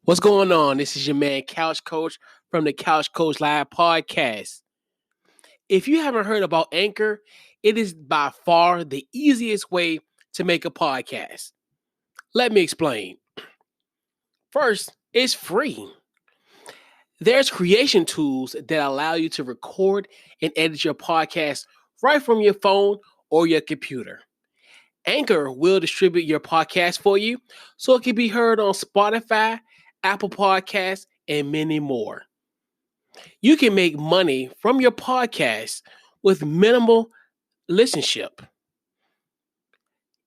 What's going on? This is your man Couch Coach from the Couch Coach Live podcast. If you haven't heard about Anchor, it is by far the easiest way to make a podcast. Let me explain. First, it's free. There's creation tools that allow you to record and edit your podcast right from your phone or your computer. Anchor will distribute your podcast for you so it can be heard on Spotify, Apple Podcasts, and many more. You can make money from your podcast with minimal listenership.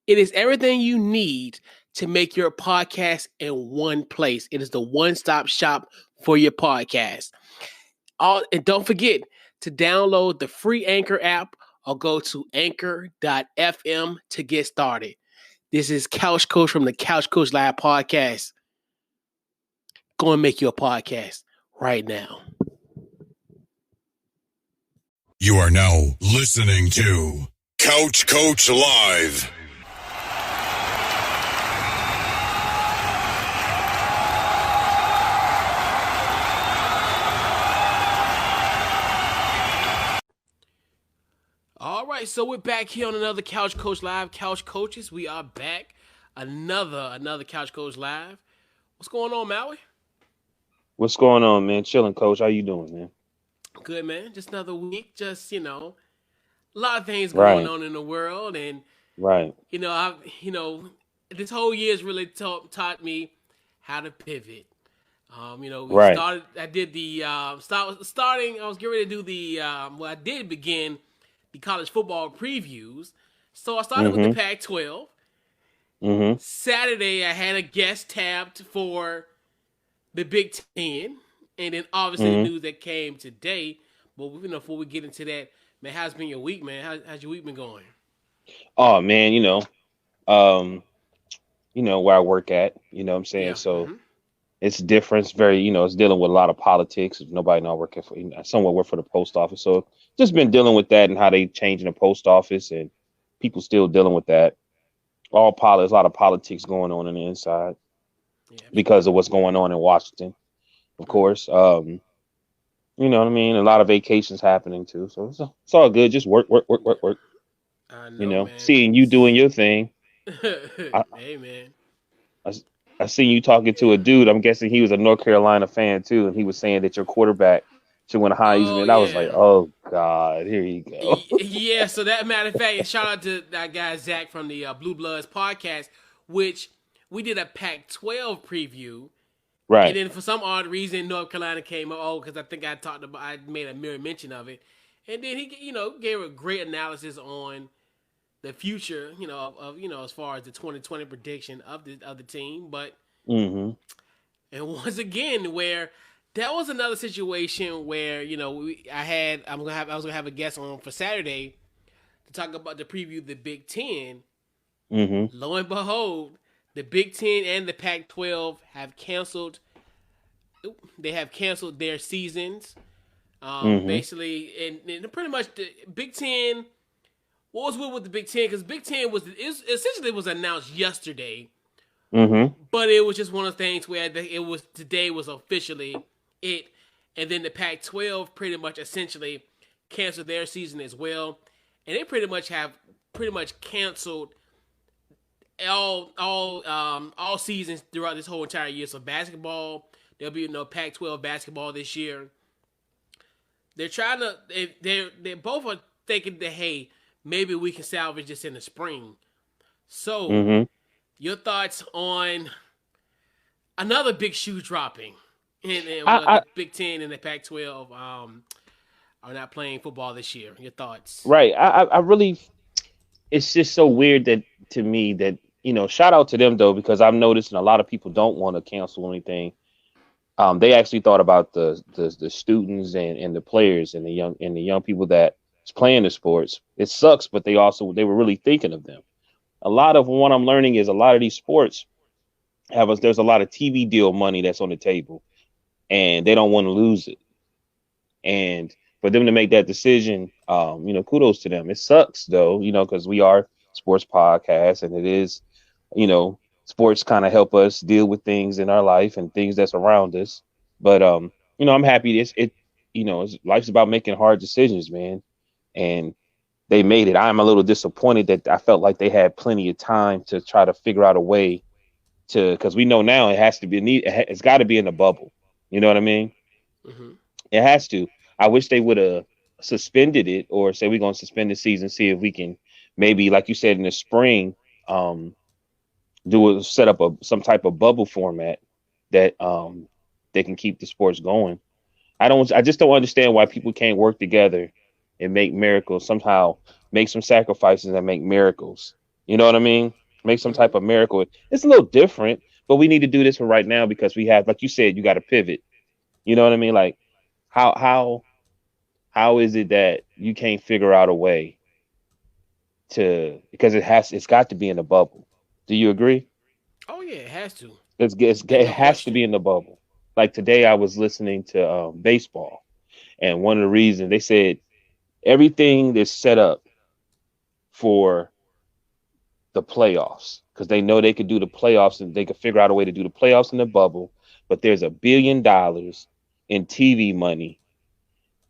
It is everything you need to make your podcast in one place. It is the one-stop shop for your podcast. And don't forget to download the free Anchor app or go to anchor.fm to get started. This is Couch Coach from the Couch Coach Live podcast. Go and make your podcast right now. You are now listening to Couch Coach Live. All right, so we're back here on another Couch Coach Live. Couch Coaches, we are back. Another Couch Coach Live. What's going on, Maui? What's going on, man? Chilling, Coach. How you doing, man? Good, man. Just another week. Just, a lot of things going on in the world. And, this whole year has really taught me how to pivot. Started, I did the, starting, I was getting ready to do the, I did begin the college football previews. So I started with the Pac-12. Saturday, I had a guest tabbed for the Big Ten. And then obviously the news that came today. But before we get into that, man, how's been your week, man? How's your week been going? Oh man, where I work at, you know what I'm saying? Yeah. So it's different. It's very, it's dealing with a lot of politics. Nobody not working for someone work for the post office. So just been dealing with that and how they changing the post office and people still dealing with that. A lot of politics going on the inside because of what's going on in Washington. Of course, you know what I mean? A lot of vacations happening too. So it's all good. Just work. I know, man. Seeing you doing your thing. Hey, man. I seen you talking to a dude. I'm guessing he was a North Carolina fan too. And he was saying that your quarterback should win a Heisman. And I was like, oh God, here you go. Yeah. So that matter of fact, shout out to that guy, Zach from the Blue Bloods podcast, which we did a Pac-12 preview. Right. And then for some odd reason, North Carolina came up. Because I think I made a mere mention of it. And then he, gave a great analysis on the future, as far as the 2020 prediction of the team. But and once again, where that was another situation where I was gonna have a guest on for Saturday to talk about the preview of the Big Ten. Lo and behold, the Big Ten and the Pac-12 have canceled. They have canceled their seasons. Basically, and pretty much the Big Ten. What was weird with the Big Ten? Because Big Ten essentially was announced yesterday, but it was just one of the things where today was officially it, and then the Pac-12 pretty much essentially canceled their season as well, and they pretty much canceled all seasons throughout this whole entire year. So basketball, there'll be no Pac-12 basketball this year. They're trying to. They both are thinking that, hey, maybe we can salvage this in the spring. So, your thoughts on another big shoe dropping? And the Big Ten and the Pac-12 are not playing football this year. Your thoughts? Right. I really. It's just so weird to me that shout out to them though, because I've noticed and a lot of people don't want to cancel anything. They actually thought about the students and the players and the young people that is playing the sports. It sucks, but they were really thinking of them. A lot of what I'm learning is a lot of these sports there's a lot of TV deal money that's on the table, and they don't want to lose it. And for them to make that decision, kudos to them. It sucks though, because we are sports podcasts and it is, sports kind of help us deal with things in our life and things that's around us. But I'm happy life's about making hard decisions, man. And they made it. I'm a little disappointed that I felt like they had plenty of time to try to figure out a way to, because we know now it has to be it's got to be in a bubble. You know what I mean? Mm-hmm. It has to. I wish they would have suspended it, or say we're gonna suspend the season, see if we can maybe, like you said, in the spring, um, set up some type of bubble format that they can keep the sports going. I just don't understand why people can't work together and make miracles, somehow make some sacrifices and make miracles. You know what I mean? Make some Mm-hmm. type of miracle. It's a little different, but we need to do this for right now because we have, like you said, you got to pivot. You know what I mean? Like how how how is it that you can't figure out a way to, because it's got to be in a bubble. Do you agree? Oh yeah, it has to. Ain't It no has to be question. in the bubble. Like today, I was listening to baseball, and one of the reasons they said everything is set up for the playoffs because they know they could do the playoffs and they could figure out a way to do the playoffs in the bubble. But there's $1 billion in TV money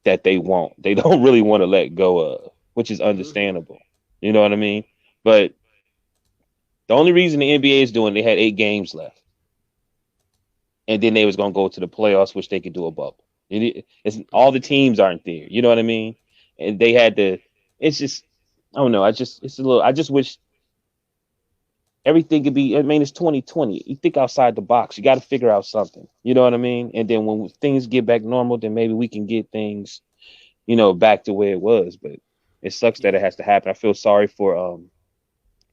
that they want. They don't really want to let go of, which is Mm-hmm. understandable. You know what I mean? But the only reason the NBA is doing, they had 8 games left, and then they was gonna go to the playoffs, which they could do a bubble. It's all the Mm-hmm. teams aren't there. You know what I mean? And they had to. It's just, I don't know. It's a little. I just wish everything could be. I mean, it's 2020. You think outside the box. You got to figure out something. You know what I mean? And then when things get back normal, then maybe we can get things, back to where it was. But it sucks that Yeah. it has to happen. I feel sorry for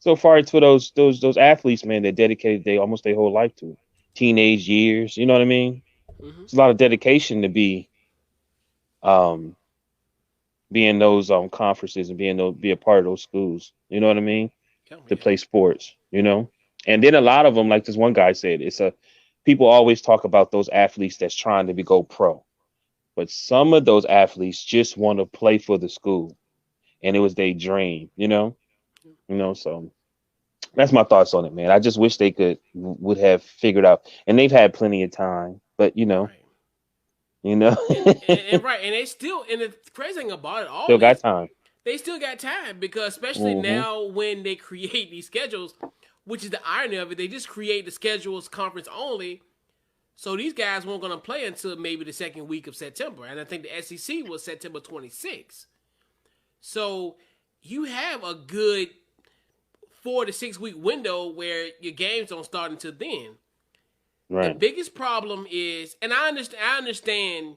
so far it's for those athletes, man, that dedicated almost their whole life to it. Teenage years. You know what I mean? Mm-hmm. It's a lot of dedication to um be in those conferences and be a part of those schools. You know what I mean? Oh To yeah. play sports. And then a lot of them, like this one guy said, people always talk about those athletes that's trying to go pro, but some of those athletes just want to play for the school, and it was their dream. So that's my thoughts on it, man. I just wish they would have figured out, and they've had plenty of time, but Right. you know, And right, and they still, and the crazy thing about it all still got is time. they still got time because especially Hmm. now when they create these schedules, which is the irony of it, they just create the schedules conference only. So these guys weren't going to play until maybe the second week of September, and I think the SEC was September 26th. So you have a good 4 to 6 week window where your games don't start until then. The Right, biggest problem is, and I understand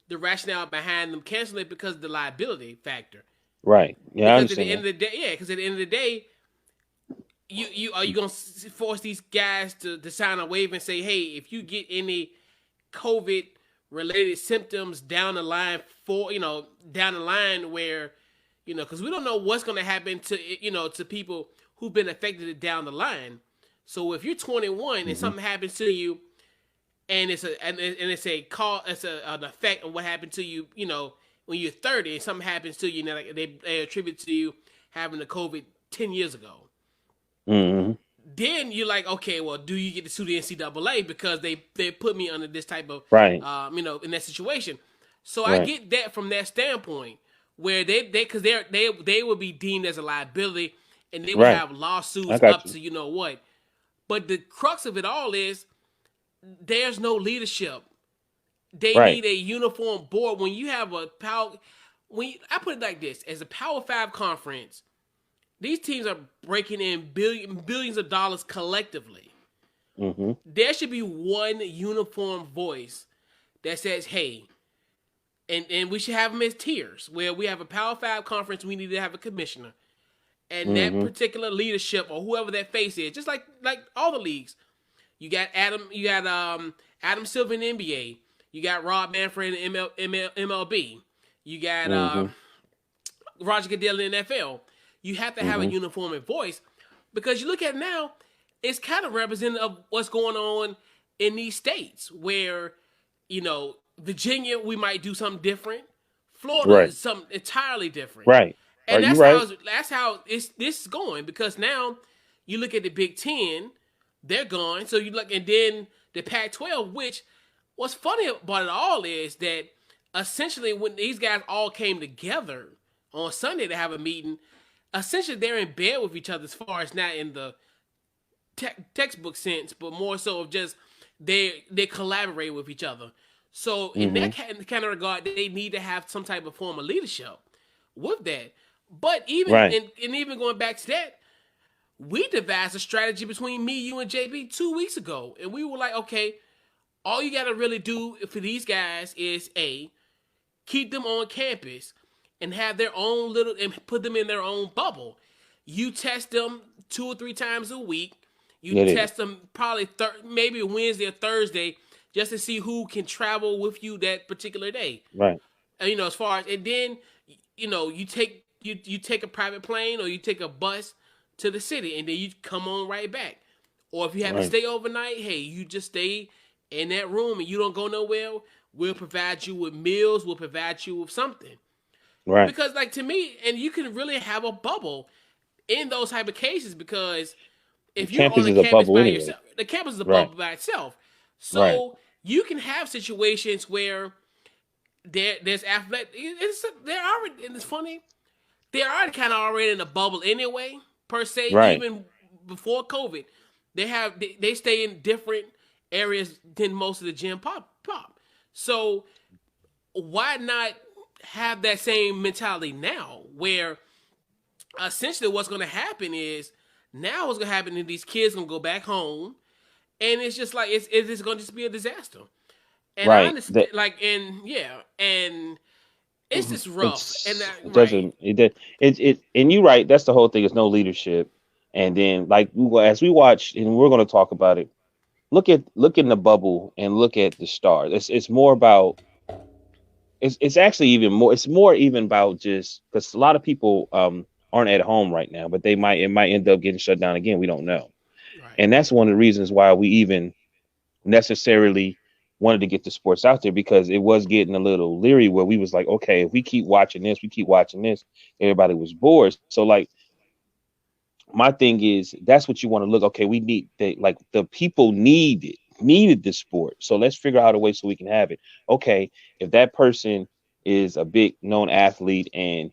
the rationale behind them canceling it because of the liability factor. right. Yeah, I Because at the understand end that. of the day, yeah, because at the end of the day, you are you gonna force these guys to sign a waiver and say, hey, if you get any COVID related symptoms down the line down the line where because we don't know what's gonna happen to people who've been affected down the line. So if you're 21 and Hmm. something happens to you and it's a call, it's an effect of what happened to you, when you're 30 and something happens to you, and like they attribute to you having the COVID 10 years ago. Hmm. Then you're like, okay, well, do you get to sue the NCAA because they put me under this type of, Right, in that situation? So I right, get that from that standpoint, where because they would be deemed as a liability, and they would right. have I lawsuits got up you. to what. But the crux of it all is there's no leadership. They Right, need a uniform board. When you have a power, I put it like this: as a Power Five conference, these teams are breaking in billions of dollars collectively. hmm, There should be one uniform voice that says, "Hey," and we should have them as tiers where we have a Power Five conference. We need to have a commissioner, and that hmm, particular leadership or whoever that face is, just like all the leagues. You got Adam Silver in the NBA. You got Rob Manfred in MLB. You got hmm, Roger Goodell in the NFL. You have to have a hmm. uniform voice because you look at it now, it's kind of representative of what's going on in these states where, Virginia, we might do something different. Florida Right, is something entirely different. right. Are And you right? this is going because now you look at the Big Ten. they're gone. So you look, and then the Pac-12, which what's funny about it all is that essentially when these guys all came together on Sunday to have a meeting, essentially they're in bed with each other as far as not in the textbook sense, but more so of just they collaborate with each other. So in Mm-hmm. that kind of regard, they need to have some type of form of leadership with that. But even Right. and even going back to that, we devised a strategy between me, you, and JB 2 weeks ago, and we were like, okay, all you got to really do for these guys is keep them on campus and have their own little and put them in their own bubble. You test them 2 or 3 times a week. You It is. test them probably maybe Wednesday or Thursday just to see who can travel with you that particular day. Right. And, as far as and then you take a private plane or you take a bus to the city and then you come on right back. Or if you have to Right. stay overnight, hey, you just stay in that room and you don't go nowhere. We'll provide you with meals. We'll provide you with something. Right. Because, like, to me, and you can really have a bubble in those type of cases because The if you're on campus a is a campus bubble by anyway. yourself, the campus is a Right. bubble by itself. Right. So you can have situations where there's athletic. They're already, and it's funny, they're already kind of already in a bubble anyway, per se. Right. Even before COVID, they stay in different areas than most of the gym pop. So why not have that same mentality now, where essentially what's going to happen is now what's going to happen is these kids going to go back home, and it's just like it's going to just be a disaster. And I Right. understand, like, and yeah, and it's just rough. And It right, doesn't it and you're right, that's the whole thing. It's no leadership. And then like as we watch, and we're going to talk about it, look in the bubble and look at the stars. It's more about it's actually even more, it's more even about just because a lot of people aren't at home right now, but it might end up getting shut down again, we don't know. right, And that's one of the reasons why we even necessarily wanted to get the sports out there, because it was getting a little leery where we was like, okay, if we keep watching this, everybody was bored. So like my thing is, that's what you want to look. Okay, we need like the people needed this sport. So let's figure out a way so we can have it. Okay, if that person is a big known athlete, and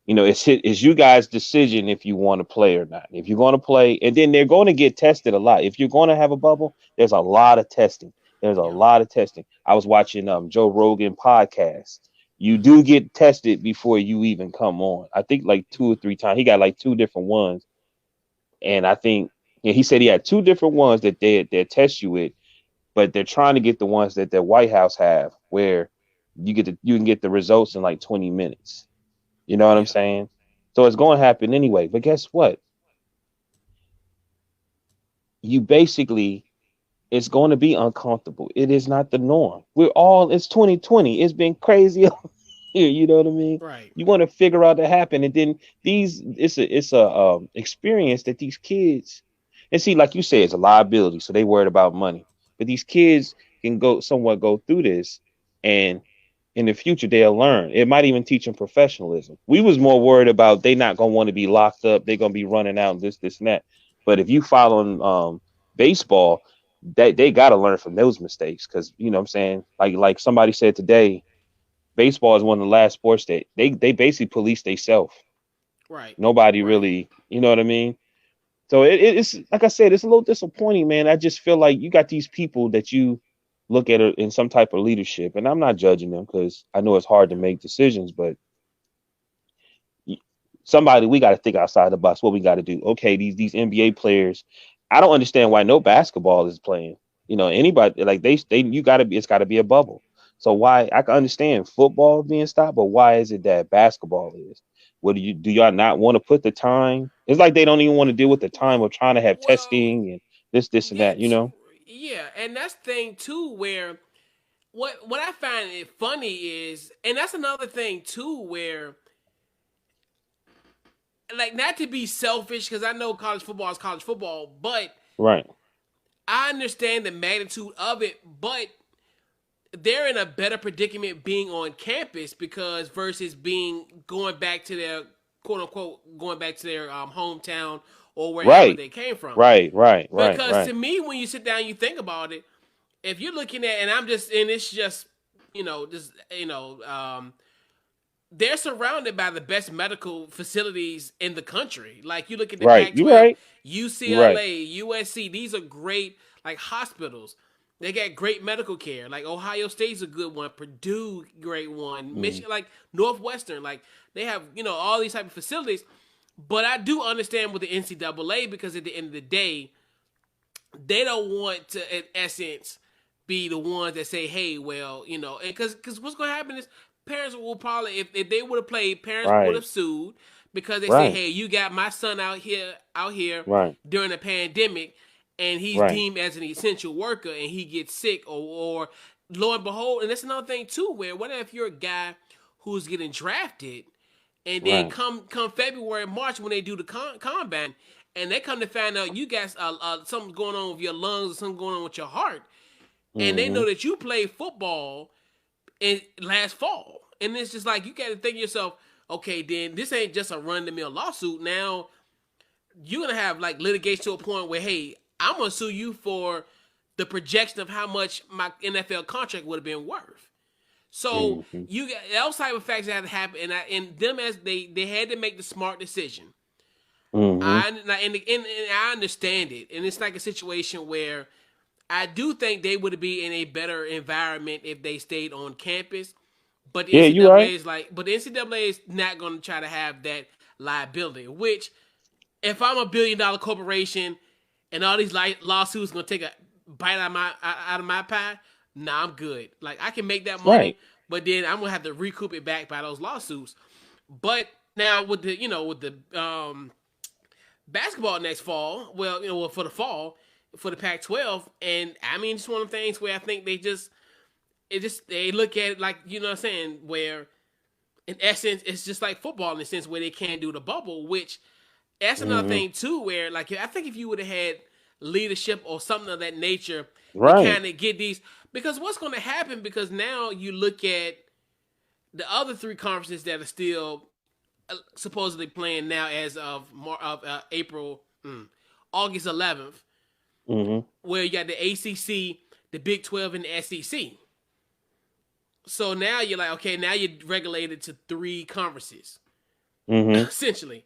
it's you guys' decision if you want to play or not. If you're going to play, and then they're going to get tested a lot. If you're going to have a bubble, there's a lot of testing. There's a yeah, lot of testing. I was watching Joe Rogan podcast. You mm-hmm. do get tested before you even come on. I think like 2 or 3 times. He got like two different ones, and I think he said he had two different ones that they test you with, but they're trying to get the ones that the White House have, where you can get the results in like 20 minutes. You know what I'm Yeah, saying? So it's going to happen anyway. But guess what? You basically, it's going to be uncomfortable. It is not the norm. It's 2020. It's been crazy here. You know what I mean? right, You want to figure out to happen. And then it's a experience that these kids, and see, like you said, it's a liability. So they worried about money. But these kids can somewhat go through this, and in the future they'll learn. It might even teach them professionalism. We was more worried about they not gonna want to be locked up. They're gonna be running out and this and that. But if you following baseball, they got to learn from those mistakes, because you know what I'm saying. Like somebody said today, baseball is one of the last sports that they basically police themselves. right, Nobody right. really, you know what I mean. So it's like I said, it's a little disappointing, man. I just feel like you got these people that you look at in some type of leadership, and I'm not judging them because I know it's hard to make decisions, but somebody, we got to think outside the box. What we got to do? Okay, these NBA players, I don't understand why no basketball is playing. Anybody, like they you got to be, it's got to be a bubble. So why, I can understand football being stopped, but why is it that basketball is? What do y'all not want to put the time? It's like they don't even want to deal with the time of trying to have Well, testing and this and yeah, that. You know? yeah, and that's the thing too, where what I find it funny is, and that's another thing too, where like not to be selfish because I know college football is college football, but Right. I understand the magnitude of it, but they're in a better predicament being on campus because versus being going back to their quote unquote going back to their hometown or wherever Right. they came from. Right. Right. Right. Because to Right. me, when you sit down, you think about it. If you're looking at, and it's just, just they're surrounded by the best medical facilities in the country. Like you look at the Right. You Pac-12, right. You right. UCLA, USC. These are great like hospitals. They got great medical care. Like Ohio State's a good one. Purdue, great one. Mm. Michigan, like Northwestern, like they have all these type of facilities. But I do understand with the NCAA because at the end of the day, they don't want to, in essence, be the ones that say, "Hey, well, and because what's going to happen is parents will probably, if they would have played, parents would Right. have sued because they say, Right. "Hey, you got my son out here Right. during a pandemic, and he's Right. deemed as an essential worker, and he gets sick, or lo and behold." And that's another thing too, where what if you're a guy who's getting drafted, and then Right. come February, March when they do the combine, and they come to find out you got something going on with your lungs or something going on with your heart, and they Mm-hmm. know that you played football in last fall, and it's just like you got to think to yourself, okay, then this ain't just a run the mill lawsuit. Now you're gonna have like litigation to a point where, hey, I'm gonna sue you for the projection of how much my NFL contract would have been worth. So Mm-hmm. you got those type of facts that had to happen, and them as they had to make the smart decision. Mm-hmm. And I understand it, and it's like a situation where I do think they would be in a better environment if they stayed on campus. But the Yeah, you right. the NCAA is not going to try to have that liability. Which, if I'm a $1 billion corporation and all these lawsuits going to take a bite out of my pie, nah, I'm good. Like I can make that money, Right. but then I'm gonna have to recoup it back by those lawsuits. But now with the basketball next fall, for the fall for the Pac-12, and I mean it's one of the things where I think they look at it like what I'm saying, where in essence it's just like football in the sense where they can't do the bubble, which that's another Mm-hmm. thing too, where like I think if you would have had leadership or something of that nature to Right. kind of get these, because what's going to happen, because now you look at the other three conferences that are still supposedly playing now as of April, August 11th, Mm-hmm. where you got the ACC, the Big 12, and the SEC. So now you're like, okay, now you're regulated to three conferences, Mm-hmm. essentially.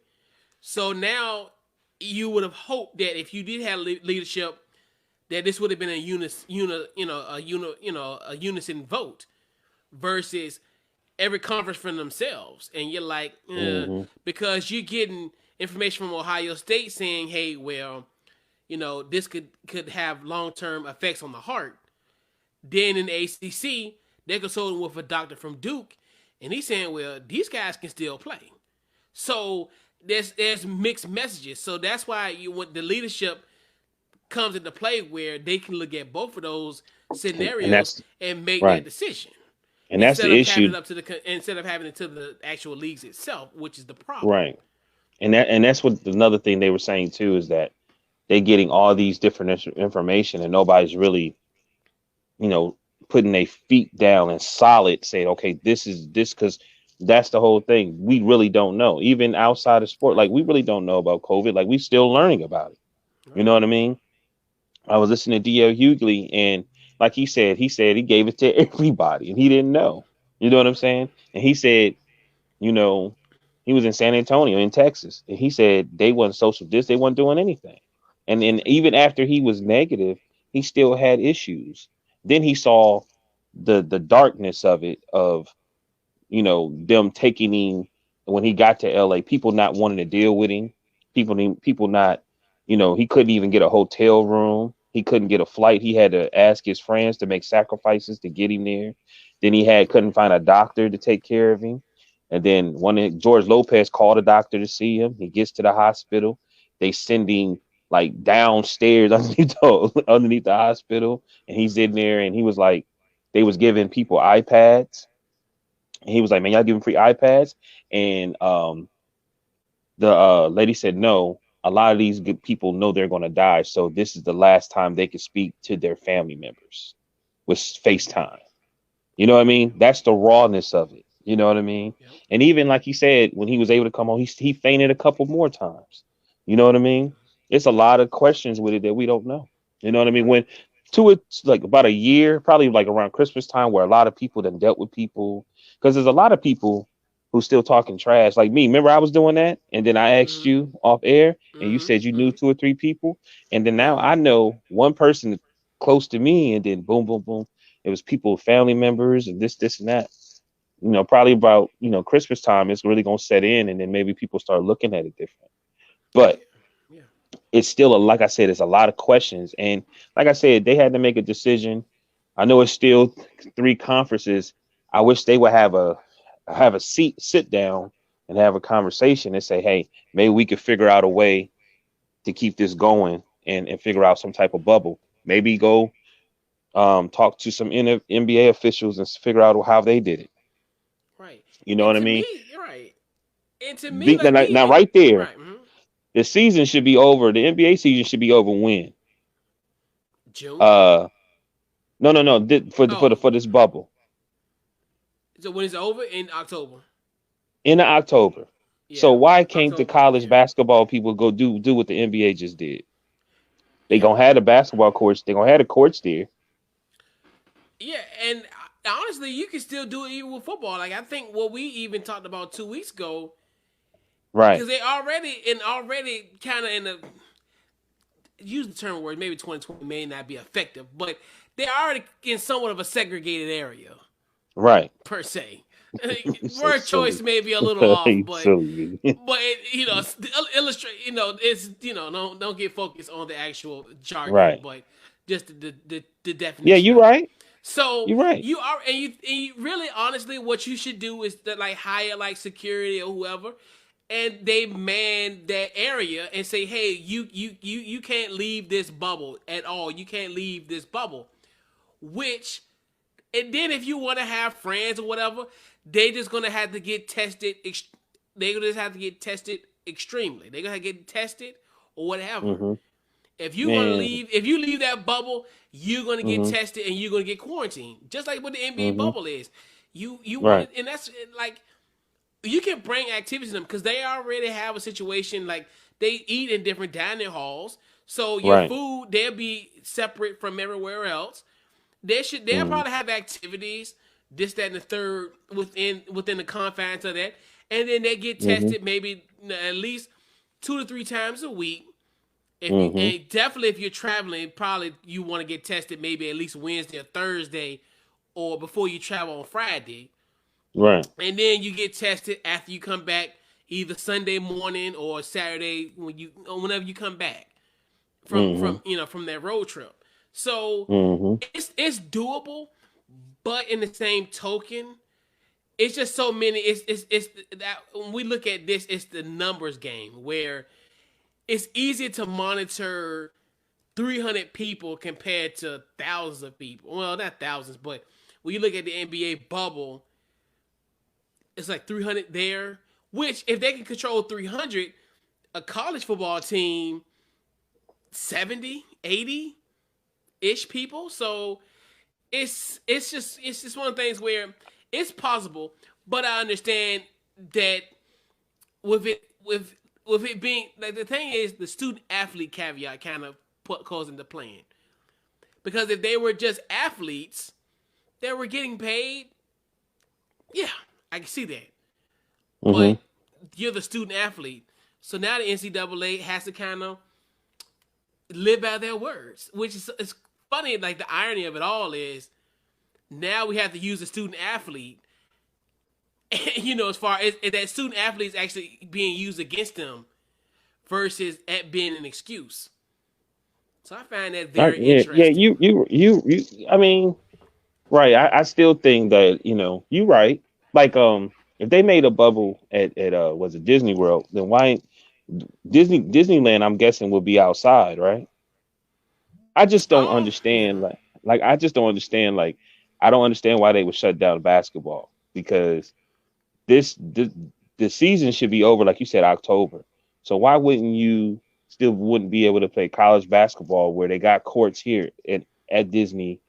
So now you would have hoped that if you did have leadership, that this would have been a unison vote versus every conference for themselves. And you're like, Mm-hmm. because you're getting information from Ohio State saying, hey, well, this could have long term effects on the heart. Then in the ACC, they're consulting with a doctor from Duke, and he's saying, well, these guys can still play. So there's mixed messages. So that's why you want the leadership comes into play where they can look at both of those And scenarios that's and make that right. decision And that's the issue. instead of having it to the actual leagues itself, which is the problem. Right. And that's what another thing they were saying too is that they're getting all these different information and nobody's really, you know, putting their feet down and solid saying, okay, this is this, because that's the whole thing. We really don't know. Even outside of sport, like Right. we really don't know about COVID. Like we still learning about it. You Right. know what I mean? I was listening to DL Hughley, and like he said he gave it to everybody and he didn't know. You know what I'm saying? And he said, you know, he was in San Antonio in Texas, and he said they wasn't social this, they weren't doing anything. And then even after he was negative, he still had issues. Then he saw the darkness of it, of them taking him when he got to LA, people not wanting to deal with him, people not, he couldn't even get a hotel room, he couldn't get a flight, he had to ask his friends to make sacrifices to get him there. Then he had couldn't find a doctor to take care of him. And then George Lopez called a doctor to see him, he gets to the hospital, they send him like downstairs underneath the hospital, and he's in there, and he was like, they was giving people iPads. And he was like, man, y'all giving free iPads? And the lady said, no, a lot of these good people know they're going to die. So this is the last time they can speak to their family members with FaceTime. You know what I mean? That's the rawness of it. You know what I mean? Yep. And even like he said, when he was able to come home, he fainted a couple more times. You know what I mean? it's a lot of questions with it that we don't know. You know what I mean? When to it's like about a year, probably like around Christmas time, where a lot of people then dealt with people because there's a lot of people who still talking trash. Like me, remember I was doing that, and then I asked Mm-hmm. you off air, and you Mm-hmm. said you knew Mm-hmm. 2 or 3 people, and then now Yeah. I know one person close to me, and then boom, boom, boom, it was people, family members, and this, and that. Probably about Christmas time, it's really gonna set in, and then maybe people start looking at it different. Yeah. But Yeah. it's still like I said, it's a lot of questions, and like I said, they had to make a decision. I know it's still 3 conferences. I wish they would have a sit down and have a conversation and say, hey, maybe we could figure out a way to keep this going and figure out some type of bubble. Maybe go talk to some NBA officials and figure out how they did it. Right. You know And what I to mean? me, right. And to me, like Now, me, right there, right. the season should be over. The NBA season should be over when? June. Uh, no, no, no. Oh, For this bubble so when it's over in October. in October. So Yeah, why can't the October. college Yeah, basketball people go do what the NBA just did? They yeah, gonna have the basketball courts. They gonna have the courts there. yeah. And honestly, you can still do it even with football. Like I think what we even talked about 2 weeks ago, Right, because they already kind of in the use the term word. Maybe 2020 may not be effective, but they're already in somewhat of a segregated area right. per se. You're so Word choice silly. may be a little off, You but silly, man. illustrate. It's don't get focused on the actual jargon, Right. but just the Yeah, definition you of it. right. So You right. you are, and you really honestly, what you should do is that like hire like security or whoever, and they man that area and say, hey, you can't leave this bubble at all. You can't leave this bubble. Which, and then if you want to have friends or whatever, they just gonna have to get tested. They just have to get tested extremely. They're gonna get tested or whatever. Mm-hmm. If you gonna Man. leave, if you leave that bubble, you're gonna get Mm-hmm. tested and you're gonna get quarantined. Just like what the NBA Mm-hmm. bubble is. You want Right. to, and that's like you can bring activities to them because they already have a situation like they eat in different dining halls. So your Right. food they'll be separate from everywhere else. They'll Mm-hmm. probably have activities, this, that, and the third within the confines of that. And then they get Mm-hmm. tested maybe at least 2 to 3 times a week. If you Mm-hmm. and definitely if you're traveling, probably you want to get tested maybe at least Wednesday or Thursday, or before you travel on Friday. Right. And then you get tested after you come back, either Sunday morning or Saturday whenever you come back Mm-hmm. from that road trip. So Mm-hmm. it's doable, but in the same token, it's just so many. It's that when we look at this, it's the numbers game where it's easier to monitor 300 people compared to thousands of people. Well, not thousands, but when you look at the NBA bubble, it's like 300 there. Which, if they can control 300, a college football team, 70, 80 ish people. So it's just one of the things where it's possible, but I understand that with it with it being like the thing is the student athlete caveat kind of goes into playing because if they were just athletes that were getting paid, yeah, I can see that. Mm-hmm. But you're the student athlete, so now the NCAA has to kind of live by their words, which is it's funny. Like the irony of it all is now we have to use a student athlete. As far as that student athlete is actually being used against them versus at being an excuse. So I find that very Yeah, yeah. interesting. I mean, right. I still think that you right. Like if they made a bubble at was it Disney World, then why Disneyland? I'm guessing would be outside, right? I just don't Yeah, understand. Like I just don't understand. Like I don't understand why they would shut down basketball because this the season should be over, like you said, October. So why wouldn't you still wouldn't be able to play college basketball where they got courts here at Disney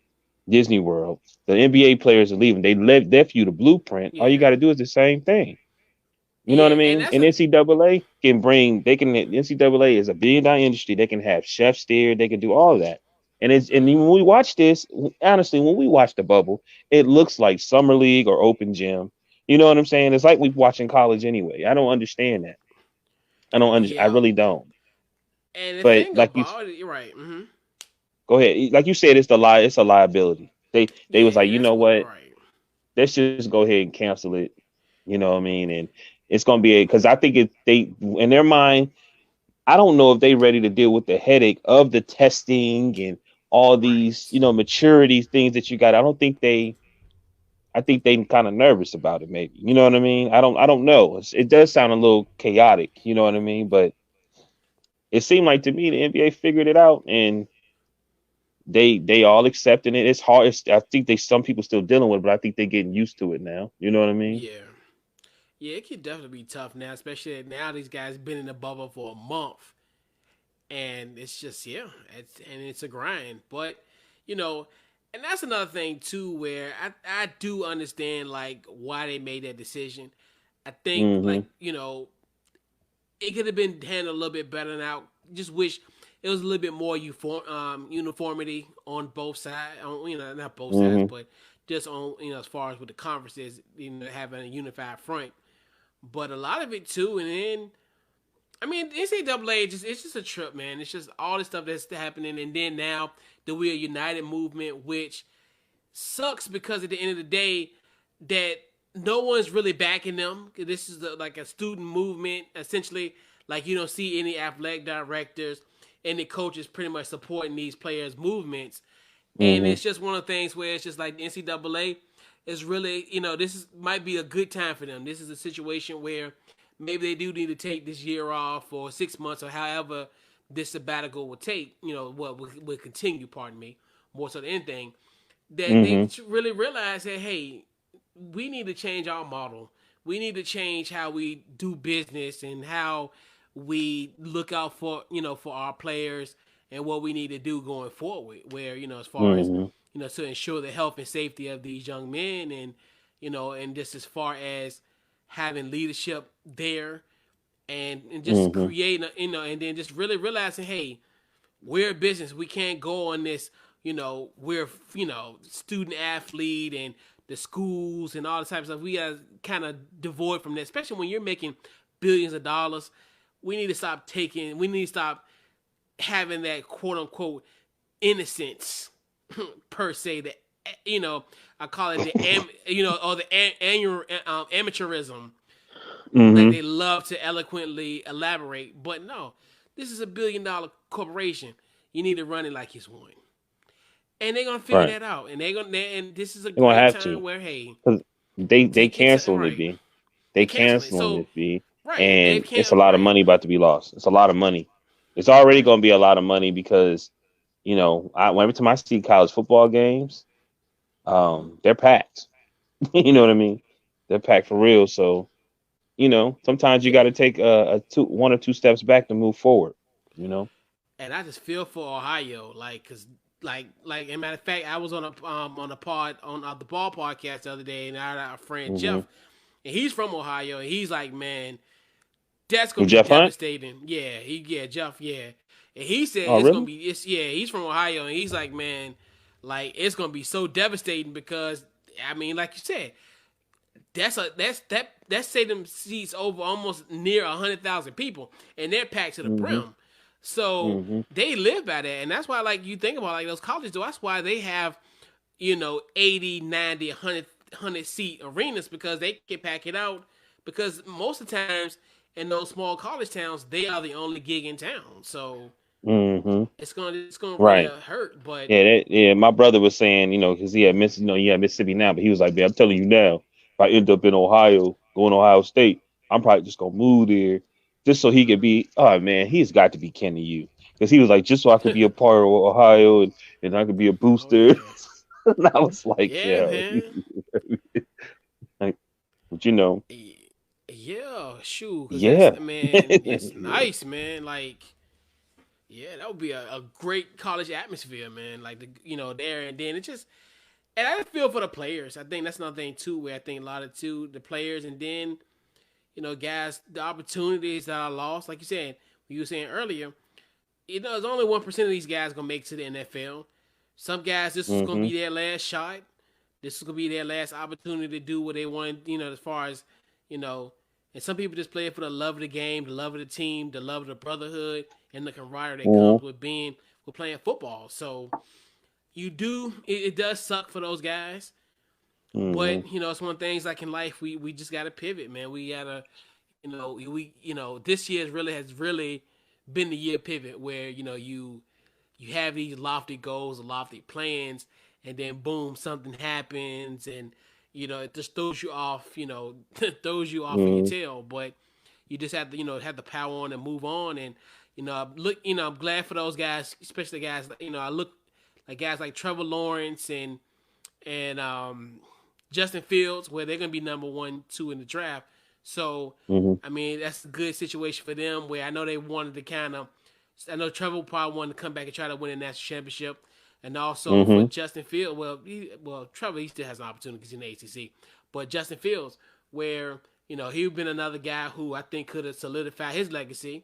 World? The NBA players are leaving. They left you the blueprint. All you yeah, got to do is the same thing. You know what I Yeah, and mean? that's And a NCAA can bring they can NCAA is a $1 billion industry. They can have chefs there. They can do all of that. And mhm. when we watch this, honestly, when we watch the bubble, it looks like summer league or open gym. You know what I'm saying? It's like we watching college anyway. I don't understand that. I Yeah. really don't. And the But thing like you about it, you're right. go ahead. Like you said, it's a liability. They was Yeah, like, and you that's know what what? right. Let's just go ahead and cancel it. You know what I mean? And it's gonna be because I think they in their mind, I don't know if they ready to deal with the headache of the testing and all these, Right. maturity things that you got. I think they kind of nervous about it, maybe. You know what I mean? I don't know. It does sound a little chaotic, you know what I mean? But it seemed like to me the NBA figured it out and they all accepting it. It's hard. I think they some people still dealing with it, but I think they're getting used to it now. You know what I mean? Yeah. Yeah, it could definitely be tough now, especially now these guys been in the bubble for a month. And it's just it's a grind. But, you know, and that's another thing too where I do understand like why they made that decision. I think like, Mm-hmm. it could have been handled a little bit better now. Just wish it was a little bit more uniformity on both sides. On, not both sides, Mm-hmm. but just on as far as with the conferences, having a unified front. But a lot of it too, and then I mean NCAA it's just a trip, man. It's just all this stuff that's happening, and then now the We Are United movement, which sucks because at the end of the day, that no one's really backing them. This is like a student movement, essentially. Like you don't see any athletic directors and the coaches pretty much supporting these players' movements. And Mm-hmm. it's just one of the things where it's just like the NCAA is really, might be a good time for them. This is a situation where maybe they do need to take this year off or 6 months or however this sabbatical will take. What will continue. Pardon me, more so than anything that they Mm-hmm. really realize that hey, we need to change our model. We need to change how we do business and how we look out for for our players and what we need to do going forward. Where as far as Mm-hmm. to ensure the health and safety of these young men and and just as far as having leadership there and just Mm-hmm. creating and then just really realizing hey we're a business. We can't go on this, we're, student athlete and the schools and all the type of stuff. We got to kind of devoid from that, especially when you're making billions of dollars. We need to stop having that quote unquote innocence per se that, I call it or the annual amateurism like Mm-hmm. they love to eloquently elaborate. But no, this is $1 billion corporation. You need to run it like it's one, and they're gonna figure Right. that out. And this is a They're gonna great have time to. where hey, Because they take your time. canceling it, Right, B. they They cancel it. canceling So it, B. right, they And it's a can't. lot of Right, money about to be lost. It's a lot of money. It's already right. gonna be a lot of money because, every time I see college football games, they're packed. You know what I mean? They're packed for real. So, sometimes you Yeah, gotta take one or two steps back to move forward, you know? and I just feel for Ohio, like, cause like, as a matter of fact, I was on a pod on the ball podcast the other day, and I had our friend Mm-hmm. Jeff, and he's from Ohio, and he's like, man, that's gonna With be Jeff Hunt? devastating. Yeah, Jeff, yeah. And he said Oh, it's gonna really? be he's from Ohio and he's like, man, like it's gonna be so devastating because I mean, like you said, that's stadium seats over almost near 100,000 people and they're packed to the Mm-hmm. brim. So Mm-hmm. they live by that, and that's why like you think about like those colleges, though, that's why they have 80, 90, 100 seat arenas because they can pack it out because most of the times in those small college towns they are the only gig in town. So Mm-hmm. it's gonna really Right. hurt. But Yeah, my brother was saying, because he had Mississippi now, but he was like, man, I'm telling you now, if I end up in Ohio, going to Ohio State, I'm probably just gonna move there just so he could be. Oh man, he's got to be Kenny you, because he was like, just so I could be a part of Ohio and I could be a oh booster. yeah, And I was like, yeah, yeah, man. like, but Yeah, shoot, because that's yeah, man, it's nice, man. Like, yeah, that would be a great college atmosphere, man. Like there, and then it just and I feel for the players. I think that's another thing too, where I think a lot of too the players, and then guys, the opportunities that I lost, like you were saying earlier, there's only 1% of these guys gonna make it to the NFL. Some guys, this is gonna Mm-hmm. be their last shot. This is gonna be their last opportunity to do what they want. As far as you know, and some people just play it for the love of the game, the love of the team, the love of the brotherhood, and the camaraderie that comes Mm-hmm. with playing football. So it does suck for those guys, Mm-hmm. but it's one of the things like in life we just gotta pivot, man. We gotta this year has really been the year pivot where you have these lofty goals, lofty plans, and then boom, something happens, and it just throws you off, throws you off of your Mm-hmm. tail. But you just have to, have the power on and move on. And I'm glad for those guys, especially guys, I look like guys like Trevor Lawrence and Justin Fields, where they're gonna be number 1, 2 in the draft. So, Mm-hmm. I mean, that's a good situation for them. Where I know they wanted to I know Trevor probably wanted to come back and try to win a national championship, and also for Mm-hmm. Justin Fields. Well, Trevor he still has an opportunity because he's in the ACC, but Justin Fields, where he'd been another guy who I think could have solidified his legacy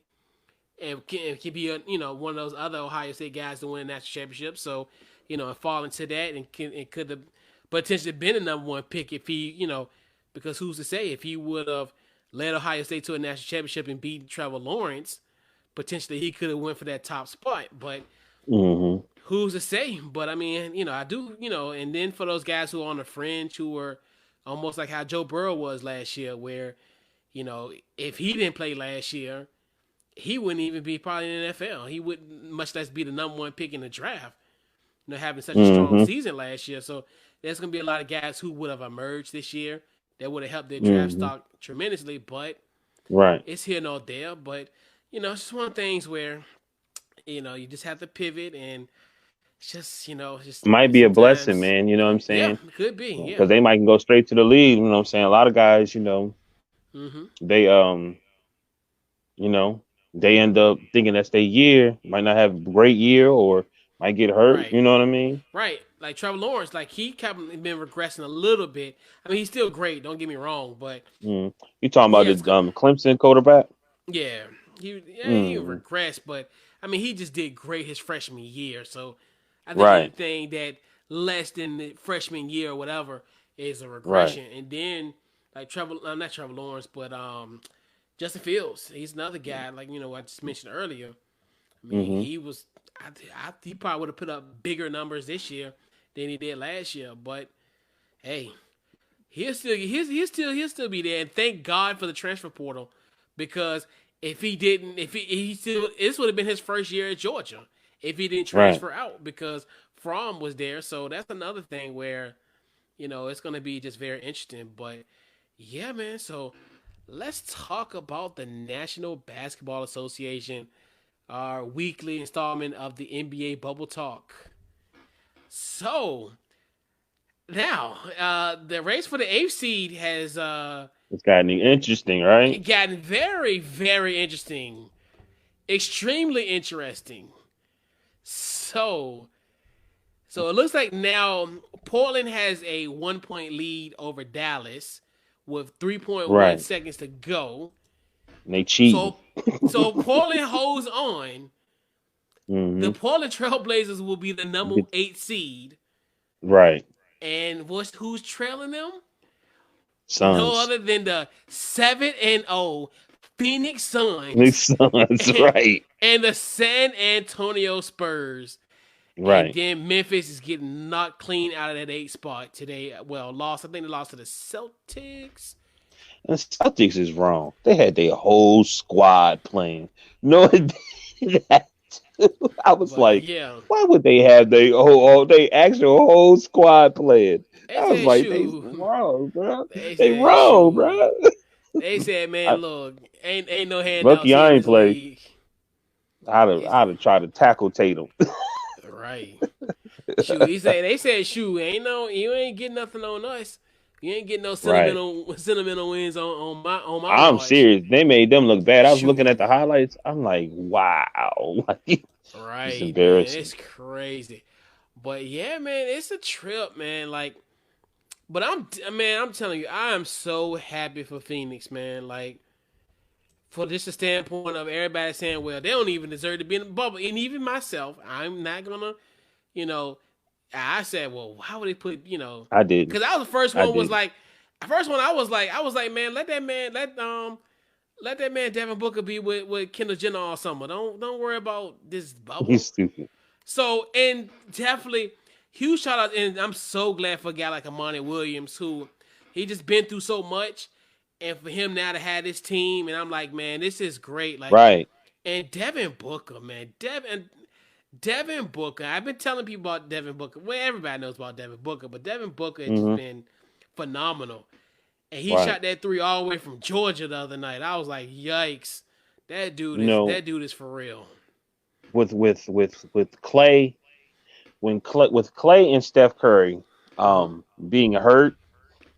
and can be one of those other Ohio State guys to win a national championship. So and fall into that and could have potentially been a number 1 pick if he because who's to say if he would have led Ohio State to a national championship and beat Trevor Lawrence, potentially he could have went for that top spot. But Mm-hmm. who's to say? But I mean, I do, and then for those guys who are on the fringe who were almost like how Joe Burrow was last year, where if he didn't play last year, he wouldn't even be probably in the NFL. He wouldn't much less be the number 1 pick in the draft. Having such a strong Mm-hmm. season last year. So there's gonna be a lot of guys who would have emerged this year that would have helped their draft Mm-hmm. stock tremendously. But Right. it's here nor there. But it's just one of the things where you just have to pivot, and it's just just Might be a blessing, sometimes man. You know what I'm yeah, saying? it could be yeah. Because they might can go straight to the league. You know what I'm saying? A lot of guys, Mm-hmm. they you know, they end up thinking that's their year, might not have a great year or might get hurt. Right. You know what I mean? Right. Like Trevor Lawrence, like he kept been regressing a little bit. I mean, he's still great. Don't get me wrong, but Mm. You talking he about has the Clemson quarterback? yeah, he Mm. regressed, but I mean he just did great his freshman year. So I think Right. anything that less than the freshman year or whatever is a Right. regression. And then like not Trevor Lawrence, but Justin Fields, he's another guy like I just mentioned earlier. I mean Hmm. he was he probably would have put up bigger numbers this year than he did last year. But hey, he'll still be there. And thank God for the transfer portal, because if he didn't, if he still this would have been his first year at Georgia if he didn't Right. transfer out because Fromm was there. So that's another thing where it's going to be just very interesting. But yeah, man. So let's talk about the National Basketball Association, our weekly installment of the NBA Bubble Talk. So now, the race for the eighth seed has It's gotten interesting, right? gotten very, very interesting, extremely interesting. So, so it looks like now Portland has a 1 point lead over Dallas with 3.1 Right. seconds to go. And they cheating. So Portland holds on. The Hmm. Portland Trailblazers will be the number 8 seed, Right. and who's trailing them? No Sons. other than the 7-0 Phoenix Nick Suns Sons. and, Right. and the San Antonio Spurs. And Right. then Memphis is getting knocked clean out of that 8 spot today. Well, lost. I think they lost to the Celtics. And Celtics is wrong. They had their whole squad playing. No, that too. I was But like, yeah, why would they have they actual whole squad playing? they I was said like, they shoot. wrong, bro. They They said wrong, shoot. bro. They said, man, look, ain't no handouts Lucky here I in ain't this play. league. I'd have tried to tackle Tatum. Right. Shoot, they said shoot, you ain't getting nothing on us. You ain't getting no Right. sentimental wins on my I'm watch. serious. They made them look bad. I was looking at Shoot. the highlights. I'm like, wow. Like, it's Right, man. embarrassing. It's crazy. But yeah, man, it's a trip, man. Like, But I'm telling you, I am so happy for Phoenix, man. Like for just the standpoint of everybody saying, well, they don't even deserve to be in the bubble, and even myself, I'm not gonna, you know, I said, well, how would they put, I didn't. because I was the first I one was didn't. like, the first one I was like, man, let that man Devin Booker be with Kendall Jenner all summer. Don't worry about this He's bubble. stupid. So and definitely huge shout out, and I'm so glad for a guy like Amani Williams who he just been through so much, and for him now to have this team, and I'm like, man, this is great. Like, Right. and Devin Booker, man, Devin Booker. I've been telling people about Devin Booker. Well, everybody knows about Devin Booker, but Devin Booker has just Hmm. been phenomenal. And he Right. shot that three all the way from Georgia the other night. I was like, yikes, that dude You is know, that dude is for real. with Clay, with Clay and Steph Curry Hmm. being hurt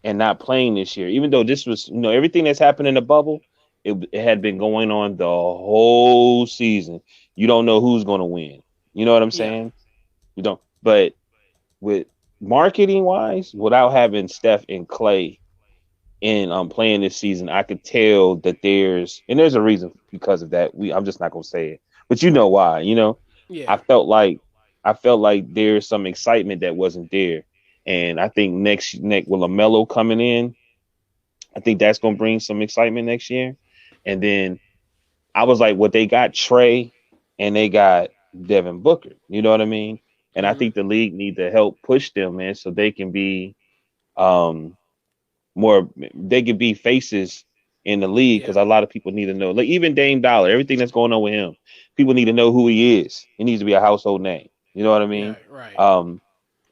and not playing this year, even though this was, everything that's happened in the bubble, it had been going on the whole season. You don't know who's going to win. You know what I'm Yeah. saying? You don't. But with marketing wise, without having Steph and Clay in playing this season, I could tell that there's a reason because of that. I'm just not gonna say it, but you know why. Yeah. I felt like I felt like there's some excitement that wasn't there, and I think next with Lamelo coming in, I think that's gonna bring some excitement next year. And then I was like, what they got Trey and they got Devin Booker. You know what I mean? And I Hmm. think the league need to help push them, man, so they can be um more they could be faces in the league Yeah. because a lot of people need to know. Like even Dame Dollar, everything that's going on with him, people need to know who he is. He needs to be a household name. You know what I Yeah. mean? Right. Um,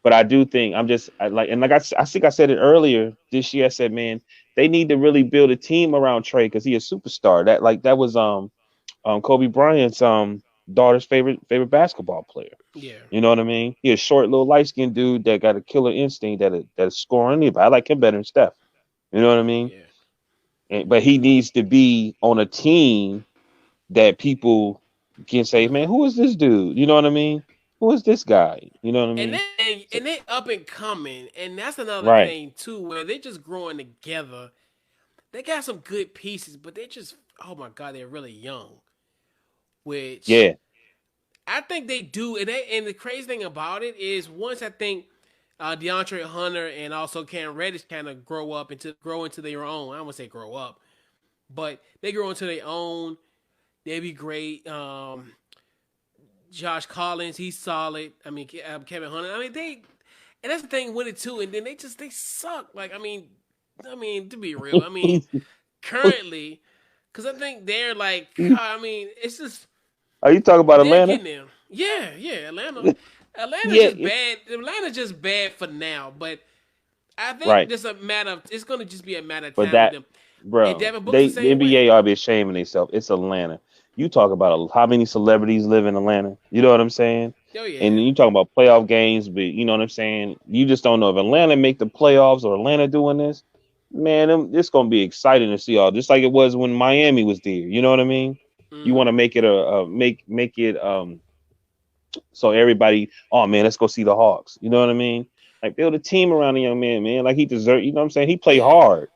but I do think I think I said it earlier this year. I said, man, they need to really build a team around Trey because he a superstar. That was Kobe Bryant's daughter's favorite basketball player. Yeah. You know what I mean? He a short little light skinned dude that got a killer instinct that score on anybody. I like him better than Steph. You know what I mean? Yeah. But he needs to be on a team that people can say, man, Hmm. who is this dude? You know what I mean? Who is this guy? You know what I And mean? they So, and they up and coming, and that's another right. thing too, where they're just growing together. They got some good pieces, but they're just, oh my god, they're really young. Which Yeah. I think they do, and the crazy thing about it is once I think DeAndre Hunter and also Cam Reddish kind of grow into their own. I don't want to say grow up, but they grow into their own. They'd be great. Josh Collins, he's solid. I mean, Kevin Hunter. I mean, and that's the thing with it too. And then they suck. Like, I mean, to be real, I mean, currently, because I think they're like, I mean, it's just Are you talking about they're Atlanta? getting there. Yeah, yeah, Atlanta. Atlanta's Yeah. just bad. Atlanta's just bad for now, but I think Right. just a matter of it's going to just be a matter of But time with that, them. And bro, Devin Booker's the the same way. NBA ought to be ashamed of themselves. It's Atlanta. You talk about how many celebrities live in Atlanta. You know what I'm saying? Oh And yeah. you talk about playoff games, but you know what I'm saying? You just don't know if Atlanta make the playoffs or Atlanta doing this. Man, it's gonna be exciting to see all just like it was when Miami was there. You know what I mean? You want Hmm. to make it make it so everybody, oh man, let's go see the Hawks. You know what I mean? Like build a team around the young man, man. Like he deserved, you know what I'm saying? He played Yeah. hard.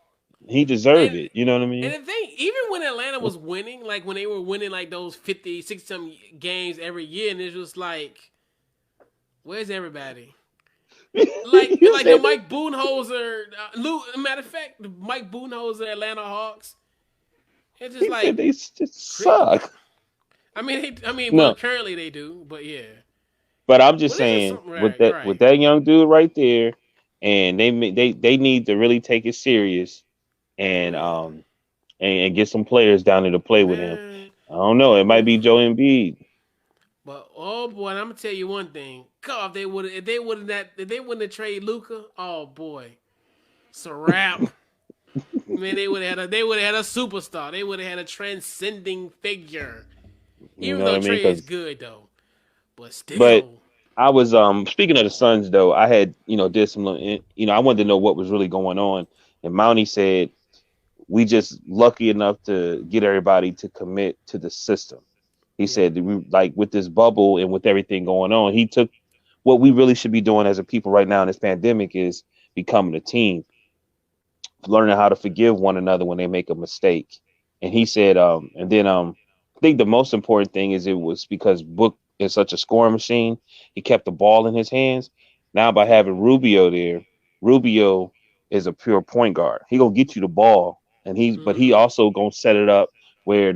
He deserved And it. You know what I and mean? the thing, even when Atlanta was winning, like when they were winning like those 50, 60 some games every year, and it was like, where's everybody? You Like the said that Mike Boonhoser, matter of fact, the Mike Boonhoser Atlanta Hawks. It's just he said like they just crickets. suck. Well, No, currently they do, but yeah. but I'm just But it's just saying something, with right, that right. young dude right there, and they need to really take it serious Oh and yeah, and get some players down there to play with him. man. I don't know. It might Oof. be Joe Embiid. But oh boy, I'm gonna tell you one thing. God, if they wouldn't have traded Luca, oh boy, it's a wrap. Man, they would have had a superstar. They would have had a transcending figure. You Even know what though I mean? Trey is Because good though, but but still, I was speaking of the Suns though. I had did some I wanted to know what was really going on, and Mountie said we just lucky enough to get everybody to commit to the system. He yep. said that like with this bubble and with everything going on, he took what we really should be doing as a people right now in this pandemic is becoming a team, learning how to forgive one another when they make a mistake. And he said, and then I think the most important thing is it was because Book is such a scoring machine. He kept the ball in his hands. Now by Yeah. having Rubio there, Rubio is a pure point guard. He gonna get you the ball, and he Mm-hmm. also gonna set it up where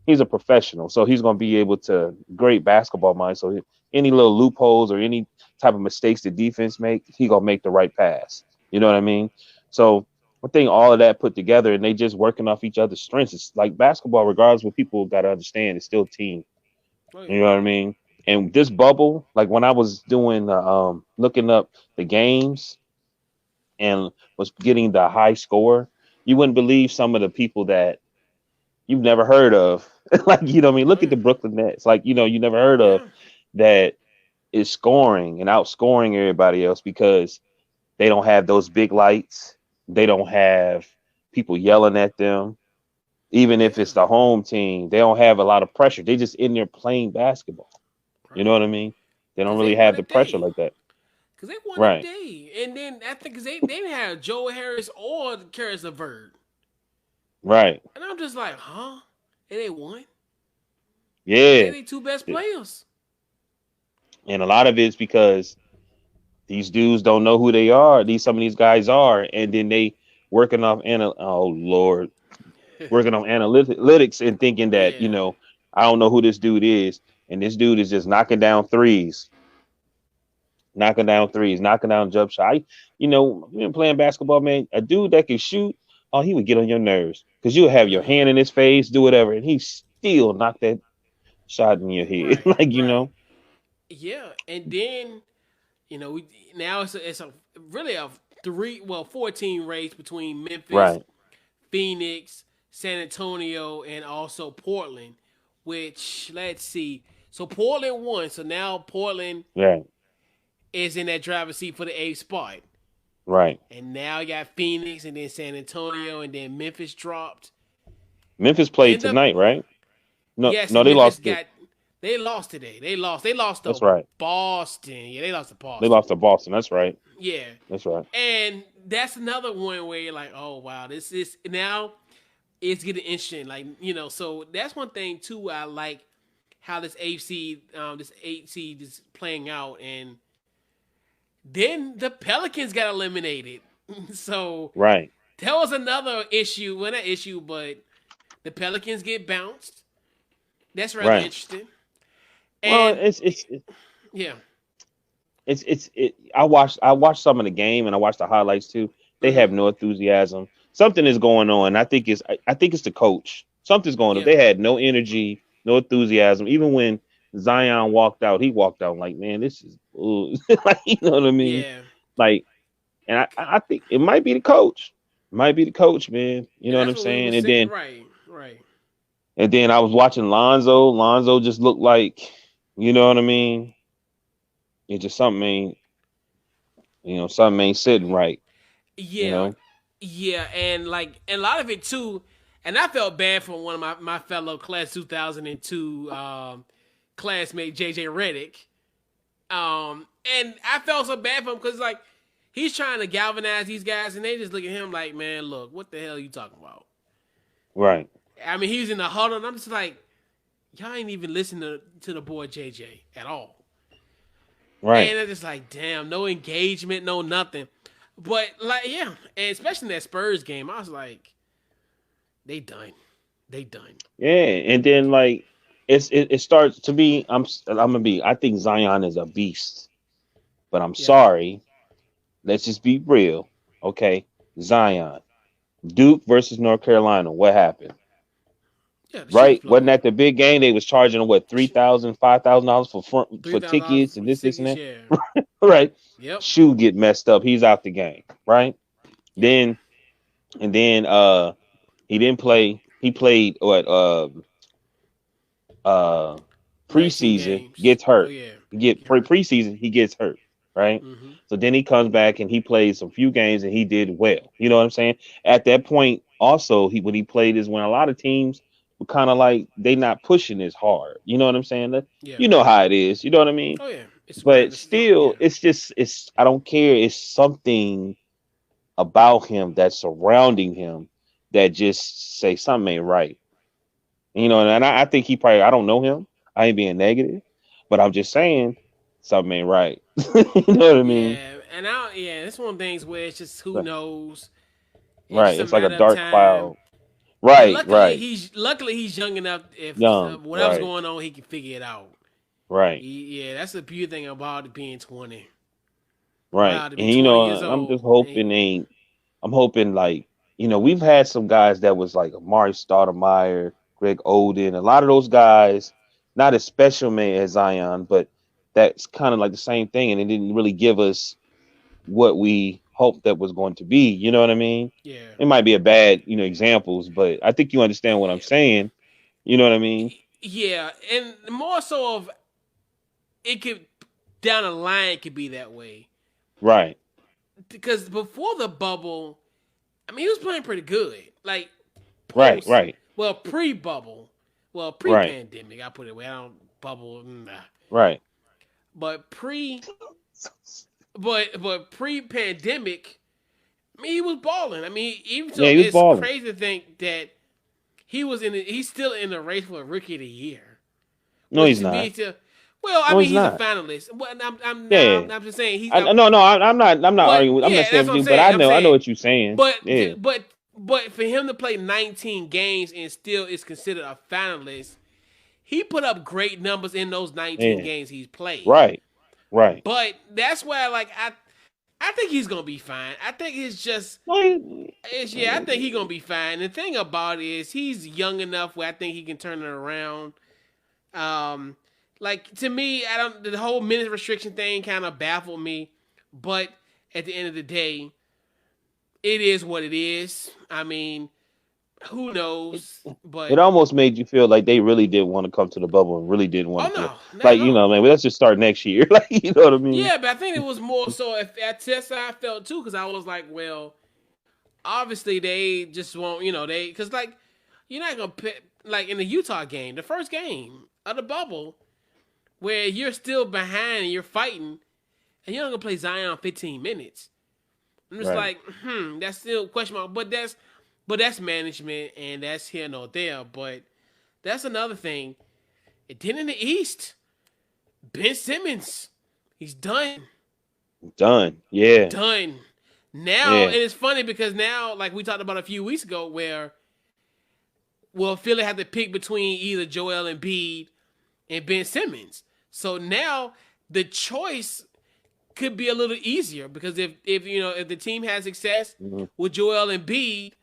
he's a professional, so he's gonna be able to great basketball mind. So any little loopholes or any type of mistakes the defense make, he gonna make the right pass. You know what I mean? So I think all of that put together, and they just working off each other's strengths. It's like basketball, regardless what people got to understand, it's still team. Oh You yeah. know what I mean? And this bubble, like when I was doing looking up the games and was getting the high score, you wouldn't believe some of the people that you've never heard of. Like, you know what I mean? Oh Look at yeah. the Brooklyn Nets, like, you never heard of, Yeah. that is scoring and outscoring everybody else because they don't have those big lights. They don't have people yelling at them. Even if Yeah. it's the home team, they don't have a lot of pressure. They just in there playing basketball. You know Right. what I mean? They don't Cause they really won have a the pressure day. like that. Cause they won a Right. day, and then I think cause they didn't have Joe Harris or Karis LeVert, Right. and I'm just like, huh? And they won. They Yeah. the two best players. And a lot of it's because these dudes don't know who they are. Some of these guys are, and then they working off oh Lord, working on analytics and thinking that, Yeah. I don't know who this dude is, and this dude is just knocking down threes, knocking down jump shot. You've been playing basketball, man. A dude that can shoot, oh, he would get on your nerves because you would have your Mm-hmm. hand in his face, do whatever, and he still knock that shot in your head. Right. Like, Right. Yeah, and then we now it's a really a 14 race between Memphis, right, Phoenix, San Antonio, and also Portland. Which let's see, so Portland won, so now Portland right, is in that driver's seat for the eighth spot, right. and now you got Phoenix, and then San Antonio, and then Memphis dropped. Memphis played End up tonight, right? No, Yes, no, and they Memphis lost. got they lost today. They lost. They lost That's to right. Boston. Yeah, they lost to They Boston. lost to Boston. That's right. Yeah. That's right. And that's another one where you're like, oh wow, this is now it's getting interesting. Like, so that's one thing too. I like how this eight seed is playing out, and then the Pelicans got eliminated. So Right, that was another issue. Well, not issue, but the Pelicans get bounced. That's rather right. interesting. Well, And yeah, I watched some of the game and I watched the highlights too. They mm-hmm. have no enthusiasm. Something is going on. I think it's the coach. Something's going on. Yeah, They had no energy, no enthusiasm. Even when Zion walked out, he walked out like, man, this is bull-" like, you know what I mean? yeah. Like, and I think it might be the coach. Might be the coach, man. You And know what that's I'm what we were saying? And saying. then Right, right. and then I was watching Lonzo. Lonzo just looked like, you know what I mean? It just something ain't sitting right, you Yeah, know? yeah, and like and a lot of it too. And I felt bad for one of my fellow class 2002 classmate JJ Redick. And I felt so bad for him because like he's trying to galvanize these guys, and they just look at him like, man, look, what the hell are you talking about? Right, I mean, he was in the huddle, and I'm just like, y'all ain't even listening to the boy JJ at all. right. And it's just like, damn, no engagement, no nothing. But like, yeah, and especially in that Spurs game, I was like, they done, they done. Yeah, and then like it starts to be I'm gonna be I think Zion is a beast, but I'm Yeah, sorry. Let's just be real. Okay. Zion. Duke versus North Carolina. What happened? yeah, the shoes Right? Wasn't blown. that the big game? They was charging them what $3,000, $5,000 Three for thousand dollars tickets for and the this and tickets. that. Yeah. Right. Yep. Shoe get messed up. He's out the game. Right. Yep. Then and then he didn't play. He played what uh 19 preseason, games. gets Oh hurt. yeah. Get Get hurt. preseason, he gets hurt, right? Mm-hmm. So then he comes back and he plays some few games and he did well. You know what I'm saying? At that point, also he when he played is when a lot of teams were kind of like they not pushing as hard. You know what I'm saying? Yeah. You know how it is. You know what I mean? Oh yeah. It's right. but This is yeah. still, it's I don't care. It's something about him that's surrounding him that just say something ain't right. And I think he probably I don't know him. I ain't being negative, but I'm just saying something ain't right. You know what I mean? Yeah, and that's one of the things where it's just who knows. It's Right. just a It's like a matter of dark time. cloud. And Right, right. luckily he's young enough. If Young, whatever's right, going on, he can figure it out. right, Yeah, that's the beauty thing about being 20. right. Wow, to be And 20 years I'm just old. hoping ain't I'm hoping like, we've had some guys that was like Amari Stoudemire, Greg Oden, a lot of those guys, not as special man as Zion, but that's kind of like the same thing, and it didn't really give us what we hoped that was going to be. You know what I mean? Yeah. It might be a bad, examples, but I think you understand what I'm Yeah. saying. You know what I mean? Yeah, and more so of it could down the line it could be that way Right, because before the bubble, I mean he was playing pretty good. Like right, post, right, well pre-bubble, well right, pre-pandemic. I put it away. I don't bubble, nah. right. But but pre-pandemic, I mean he was balling. I mean even Yeah, so, he was it's balling. crazy to think that he's still in the race for rookie of the year. No, Which he's to me, not. to well, I No, mean, he's he's a not. finalist. Well, I'm Yeah, now yeah. I'm just saying No, no, I'm not but arguing with. I'm not yeah, saying that's what I'm everything, but saying. I'm I know saying, what you're saying. but Yeah, but for him to play 19 games and still is considered a finalist, he put up great numbers in those 19 yeah. games he's played. Right, right. But that's why, like, I think he's gonna be fine. I think No, I think he's gonna be fine. The thing about it is he's young enough where I think he can turn it around. Um, like to me, I don't. The whole minute restriction thing kind of baffled me, but at the end of the day, it is what it is. I mean, who it, knows? it But almost made you feel like they really didn't want to come to the bubble and really didn't want oh to play. no, not Like, at all. man, well, let's just start next year. Like, you know what I mean? Yeah, but I think it was more so if at test I felt too because I was like, well, obviously they just won't, they because like you're not gonna pick like in the Utah game, the first game of the bubble where you're still behind and you're fighting and you're not gonna play Zion 15 minutes. I'm just Right. like, that's still question mark. But that's management and that's here nor there. But that's another thing. And then in the East, Ben Simmons, he's done. Done. Yeah, Done. Now, yeah, and it's funny because now, like we talked about a few weeks ago, where Philly had to pick between either Joel Embiid and Ben Simmons. So now the choice could be a little easier because if the team has success hmm with Joel Embiid,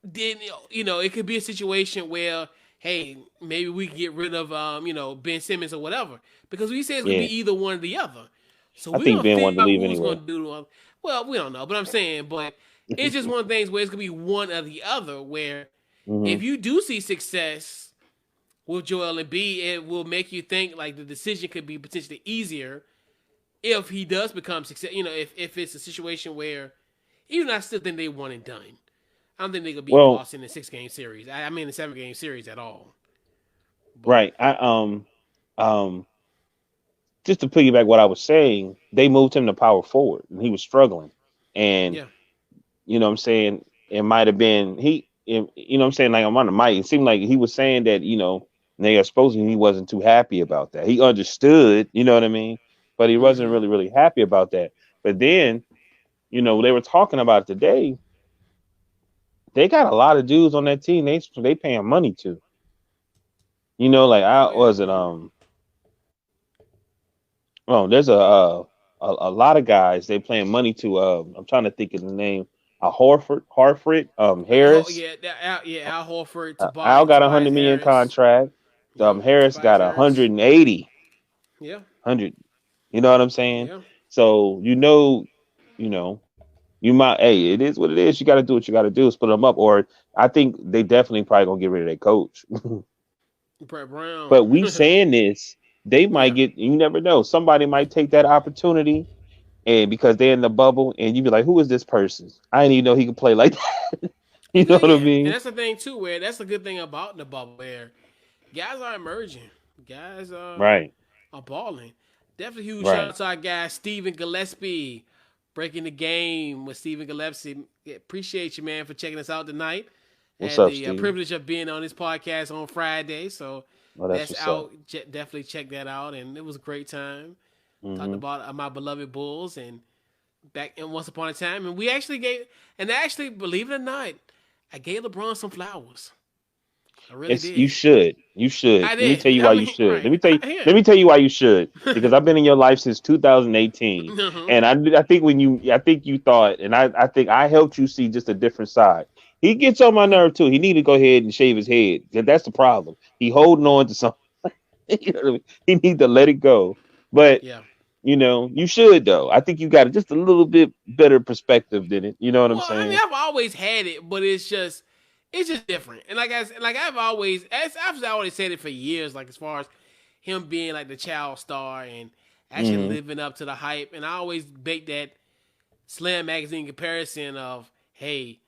then it could be a situation where hey maybe we can get rid of Ben Simmons or whatever because we say it's gonna yeah. be either one or the other. So I we're think gonna Ben figure wanted to out leave who's anyway. gonna do. Well, we don't know, but I'm saying, but it's just one of the things where it's gonna be one or the other. Where Hmm if you do see success with Joel Embiid, it will make you think like the decision could be potentially easier if he does become success. If it's a situation where even I still think they one and done. I don't think they're gonna beat Well, Boston in a 6 game series. I mean, a 7 game series at all. But right. Um, just to piggyback what I was saying, they moved him to power forward, and he was struggling. And yeah, what I'm saying, it might have been what I'm saying, like I'm on the mic. It seemed like he was saying that they are supposing he wasn't too happy about that. He understood, you know what I mean, but he wasn't mm-hmm. really really happy about that. But then they were talking about it today. They got a lot of dudes on that team. They paying money to. Like I Oh yeah, was it Oh, there's a lot of guys they playing money to. I'm trying to think of the name. Harford, Harris. Al Horford, Al got a Tobias 100 million Harris. contract. Yep, Harris Tobias got Harris. 180, Yeah, 100. You know what I'm saying? yeah, So you know, you might. Hey, it is what it is. You got to do what you got to do. Split them up. Or I think they definitely probably gonna get rid of their coach. Brett Brown. But we saying this, they might Yeah, get. You never know. Somebody might take that opportunity and because they're in the bubble, and you be like, "Who is this person? I didn't even know he could play like that." You know what I yeah, and mean? that's the thing too. Where that's the good thing about the bubble, where guys are emerging, guys Right. are balling. Definitely huge shout Right. out to our guy Stephen Gillespie, breaking the game with Stephen Gillespie. Yeah, appreciate you, man, for checking us out tonight. What's Had up, the Steve? privilege of being on this podcast on Friday, so Oh, that's that's what's up. out. Definitely check that out, and it was a great time. Talked Hmm. about my beloved Bulls and back in once upon a time, and we actually gave, and actually, believe it or not, I gave LeBron some flowers. I really It's you did. should. You should. I Let me tell did. you I why you mean, should. right? Let me tell you why you should. Yeah. Because I've been in your life since 2018, Uh-huh. and I think I think you thought, and I think I helped you see just a different side. He gets on my nerve too. He need to go ahead and shave his head. 'Cause that's the problem. He holding on to something. You know what I mean? He need to let it go. But Yeah. you should though. I think you got just a little bit better perspective than it. You know what I'm Well, I mean, saying? I've always had it, but it's just different. And like I've always, I've always said it for years. Like as far as him being like the child star and actually Hmm. living up to the hype, and I always make that Slam magazine comparison of, hey,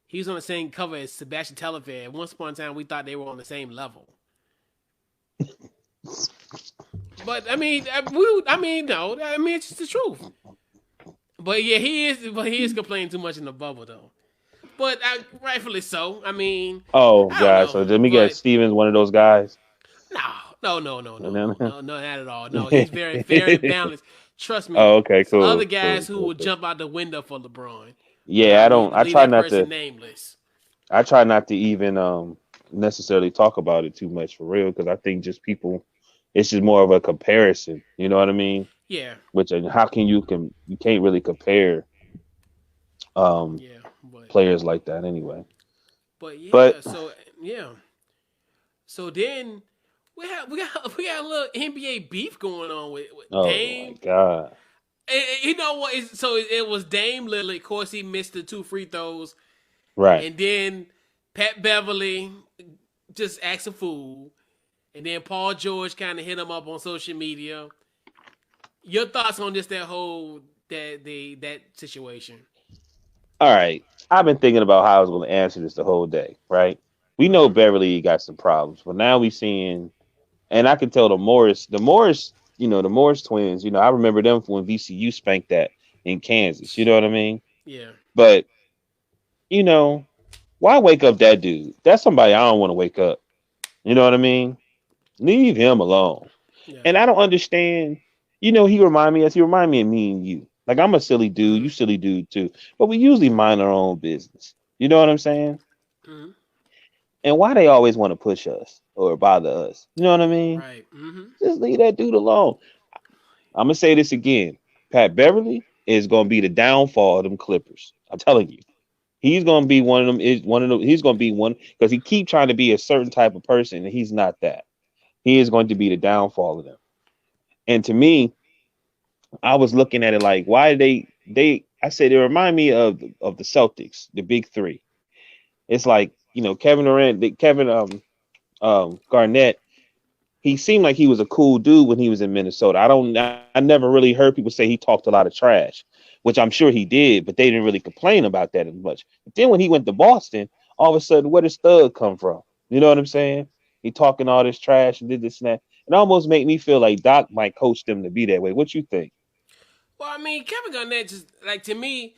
he was on the same cover as Sebastian Telfair. Once upon a time, we thought they were on the same level. But I mean, no, I mean it's just the truth. But yeah, he is complaining too much in the bubble though. But rightfully so. I mean, Oh I don't God. know, So let me guess. but Steven's one of those guys. no, no, no, no, no, no, oh, no, not at all. No, he's very fair and balanced. Trust me, okay, there's other cool, guys cool, who cool, will cool. jump out the window for LeBron, but Yeah, I don't. I'll leave that person nameless. I try not to even necessarily talk about it too much for real because I think just people, it's just more of a comparison. You know what I mean? Yeah, Which and how can you can't really compare um yeah, players like that anyway. but But yeah. So yeah, so then we got a little NBA beef going on with oh my Dame. God, You know what? It was Dame Lillard. Of course, he missed the two free throws, right? and then Pat Beverly just acts a fool, and then Paul George kind of hit him up on social media. Your thoughts on just that whole that situation? All right. I've been thinking about how I was going to answer this the whole day. Right? We know Mm-hmm. Beverly got some problems, but now we seeing. And I can tell the Morris twins, I remember them when VCU spanked that in Kansas. You know what I mean? Yeah, But, you know, why wake up that dude? That's somebody I don't want to wake up. You know what I mean? Leave him alone. yeah. And I don't understand. He remind me of me and you. Like I'm a silly dude, Mm-hmm. you silly dude too. But we usually mind our own business. You know what I'm saying? Mm-hmm. And why they always want to push us or bother us. You know what I mean? Right. Mm-hmm. Just leave that dude alone. I'm gonna say this again. Pat Beverly is gonna be the downfall of them Clippers. I'm telling you. He's gonna be one of them. Is one of them. He's gonna be one because he keep trying to be a certain type of person, and he's not that. He is going to be the downfall of them. And to me, I was looking at it like, why they? I said they remind me of the Celtics, the big three. It's like Kevin Durant, Kevin Garnett. He seemed like he was a cool dude when he was in Minnesota. I never really heard people say he talked a lot of trash, which I'm sure he did, but they didn't really complain about that as much. But then when he went to Boston, all of a sudden, where does Thug come from? You know what I'm saying? He talking all this trash and did this and that. It almost made me feel like Doc might coach them to be that way. What you think? Well, I mean, Kevin Garnett just like to me,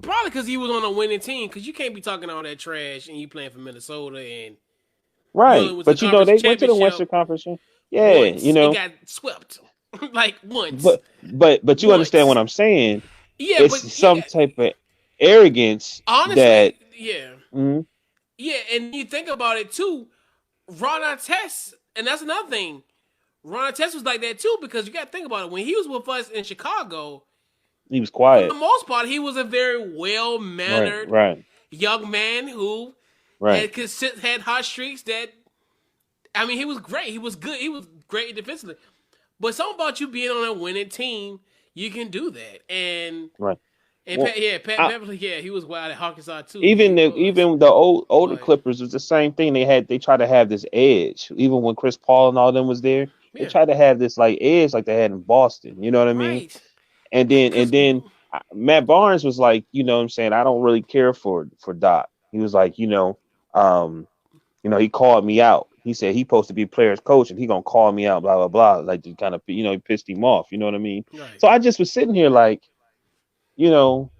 probably because he was on a winning team. Because you can't be talking all that trash and you playing for Minnesota and you only Right. went to the But conference they went to the championship Western Conference. Yeah, once and got swept, like once, but you understand what once. I'm saying? Yeah, It's but some type of arrogance that honestly, yeah, mm, yeah. And you think about it too, Ron Artest, and that's another thing. Ron Artest was like that too because you got to think about it. When he was with us in Chicago, he was for the quiet. most part, he was a very well Right, mannered right, young man who right. had hot streaks. That I mean, he was great. He was good. He was great defensively. But something about you being on a winning team, you can do that. Right. And Well, Pat I, Beverly, yeah, he was wild at Arkansas too. Yeah, he was. even the older But Clippers was the same thing. They tried to have this edge. Even when Chris Paul and all them was there, they yeah, tried to have this like edge like they had in Boston. You know what I mean? right. And Because then Matt Barnes was like, what I'm saying, I don't really care for Doc. He was like, he called me out. he said he supposed to be players coach and he gonna call me out, blah blah blah, like to kind of he pissed him off. You know what I mean? Right. So I just was sitting here like, you know,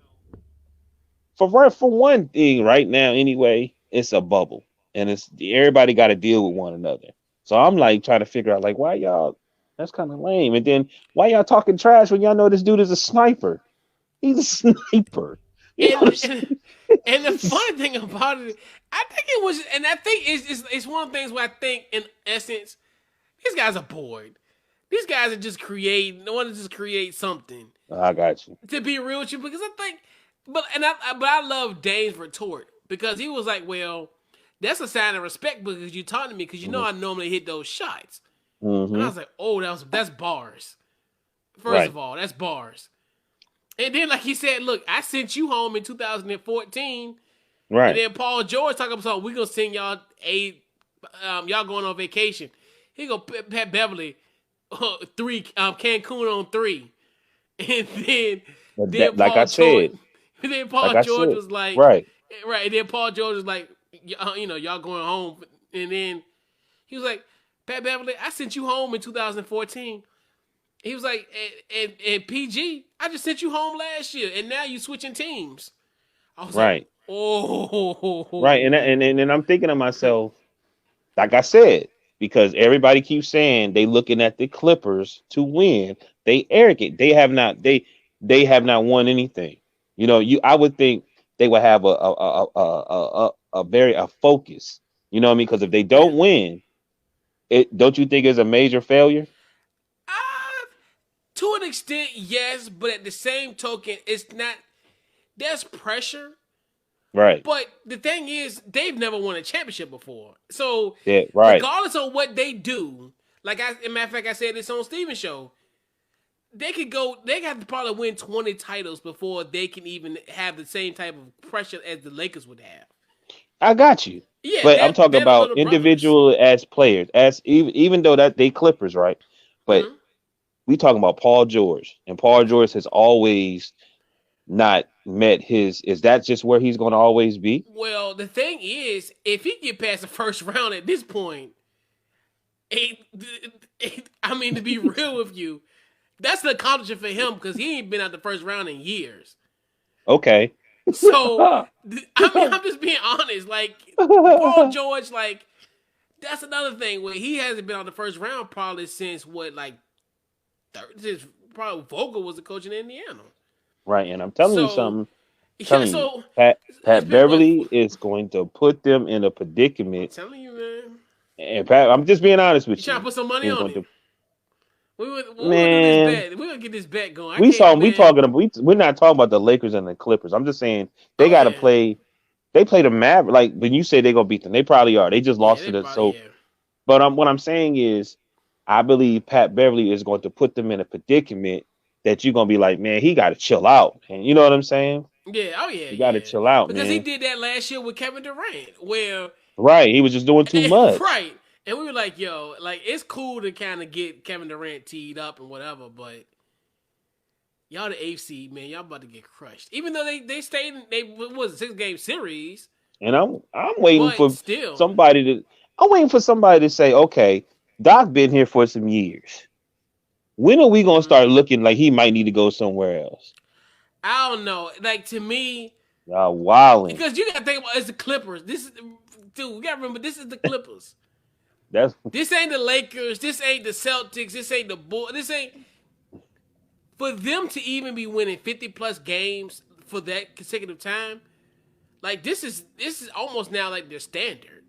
for one thing, right now anyway, it's a bubble, and it's everybody got to deal with one another. So I'm like trying to figure out like why y'all. That's kind of lame. And then why y'all talking trash when y'all know this dude is a sniper? He's a sniper. You know And, what I'm and saying? and the funny thing about it, I think it was, and I think it's one of the things where I think in essence these guys are bored. These guys are just creating. They want to just create something. I got you. To be real with you, because I think, but I love Dane's retort because he was like, well, that's a sign of respect because you talking to me because you know Mm-hmm. I normally hit those shots, and I Mm-hmm. was like, oh, that's bars. First Right. of all, that's bars. And then like he said, look, I sent you home in 2014, and Right. then Paul George talking about something. We gonna send y'all y'all going on vacation. He go Pat Beverly, three Cancun on three. And then But then that, like I Paul George said, then like Paul I George said, was like, right. right, and then Paul George was like, y'all going home. And then he was like, Pat Beverly, I sent you home in 2014. He was like, and PG, I just sent you home last year, and now you switching teams. I was like, Right. Right. And oh, and I'm thinking to myself, like I said, because everybody keeps saying they looking at the Clippers to win. They arrogant. They have not won anything. You know, I would think they would have a very a focus. You know what I mean? Because if they yeah. don't win, it don't you think it's a major failure? Uh, to an extent, yes, but at the same token, it's not. There's pressure. Right. But the thing is, they've never won a championship before. So, Yeah. Right. regardless of what they do, like as a matter of fact, I said this on Steven's show, they could go. They have to probably win 20 titles before they can even have the same type of pressure as the Lakers would have. I got you. Yeah, But I'm talking they're the about little brothers. individual as players, as even though that they Clippers, right? But Hmm. we talking about Paul George, and Paul George has always not met his. Is that just where he's going to always be? Well, the thing is, if he get past the first round at this point, it, I mean, to be real with you, that's an accomplishment for him because he ain't been out the first round in years. Okay. So I mean, I'm just being honest. Like Paul George, like that's another thing where he hasn't been on the first round probably since what, like since probably Vogel was the coach in Indiana. Right, and I'm telling you So something. yeah, Telling you, so it's Pat been what Beverly is going to put them in a I'm predicament. telling you, man. And Pat, I'm just being honest You with trying to you. put some money He's on going it? to We gonna do this man. bet. We gonna get this bet going. I We saw can't, him. We man. talking about we're not talking about the Lakers and the Clippers. I'm just saying they Oh got to yeah, play. They play the Maverick. Like when you say they're gonna beat them, they probably are. They just yeah. lost They to the probably so. yeah. But what I'm saying is, I believe Pat Beverly is going to put them in a predicament that you're gonna be like, man, he got to chill out. And you know what I'm saying? Yeah, oh yeah, You got to yeah. chill out, Because he man. did that last year with Kevin Durant, where Right? He was just doing too much. right, and we were like, yo, like it's cool to kind of get Kevin Durant teed up and whatever, but y'all the AFC man, y'all about to get crushed. Even though they stayed, they was a 6 game series, And I'm waiting but for still, somebody to. I'm waiting for somebody to say, okay, Doc been here for some years. When are we gonna mhm. start looking like he might need to go somewhere else? I don't know. Like to me, Y'all wilding. because you got to think about it's the Clippers. This is dude. We got to remember this is the Clippers. That's This ain't the Lakers. This ain't the Celtics. This ain't the Bulls. This ain't for them to even be winning 50 plus games for that consecutive time. Like this is almost now like their standard.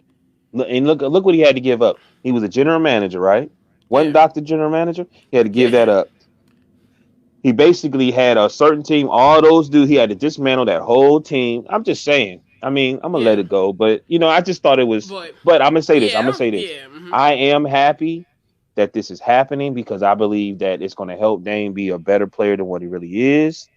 and look what he had to give up. He was a general manager, right? Wasn't Yeah, Doc the general manager? He had to give that yeah, up. He basically had a certain team. All those dudes, he had to dismantle that whole team. I'm just saying. I mean, I'm gonna let yeah. it go, but I just thought it was. But But I'm gonna say this. I'm gonna yeah, say this. yeah, mm-hmm. I am happy that this is happening because I believe that it's going to help Dame be a better player than what he really is,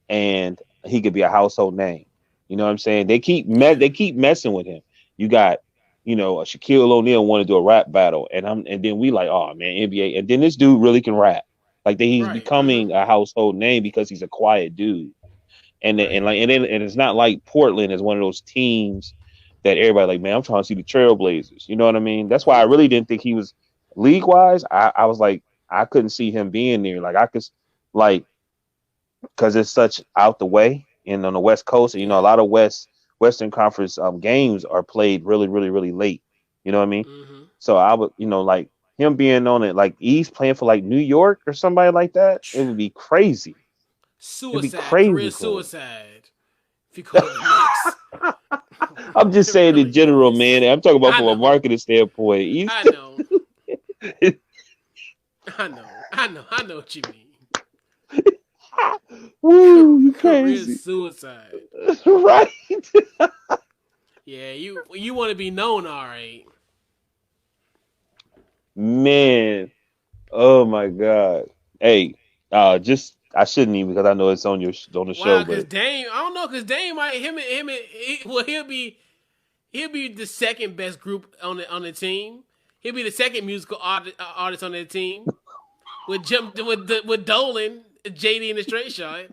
and he could be a household name. You know what I'm saying? Yeah, They keep messing with him. You got a Shaquille O'Neal want to do a rap battle, and then we like, oh man, NBA, and then this dude really can rap. Like that, he's right, mm-hmm. becoming a household name because he's a quiet dude, and Right, and like and it's not like Portland is one of those teams that everybody like, man, I'm trying to see the Trailblazers. You know what I mean? That's why I Mm-hmm. really didn't think he was league wise. I was like, I couldn't see him being there. Like I could like because it's such out the way and on the West Coast, and a Yeah. lot of Western Conference games are played really, really, really late. You know what I mean? Mm-hmm. So I would, like him being on it, like East playing for like New York or somebody like that, it would be crazy. It'd be Suicide, career crazy for him. suicide. If you go to the Knicks, I'm just it saying in really general, is. man. I'm talking about I from a know, marketing standpoint. I East, know, I know what you mean. woo, you Career crazy, suicide. right? Yeah, you want to be known, all right. Man, oh my god. Hey, just I shouldn't even because I know it's on on the show, Wow, cause but Dame, I don't know, cause Dame might well he'll be the second best group on the team. He'll be the second musical artist on their team with Dolan, JD, and the Straight Shot,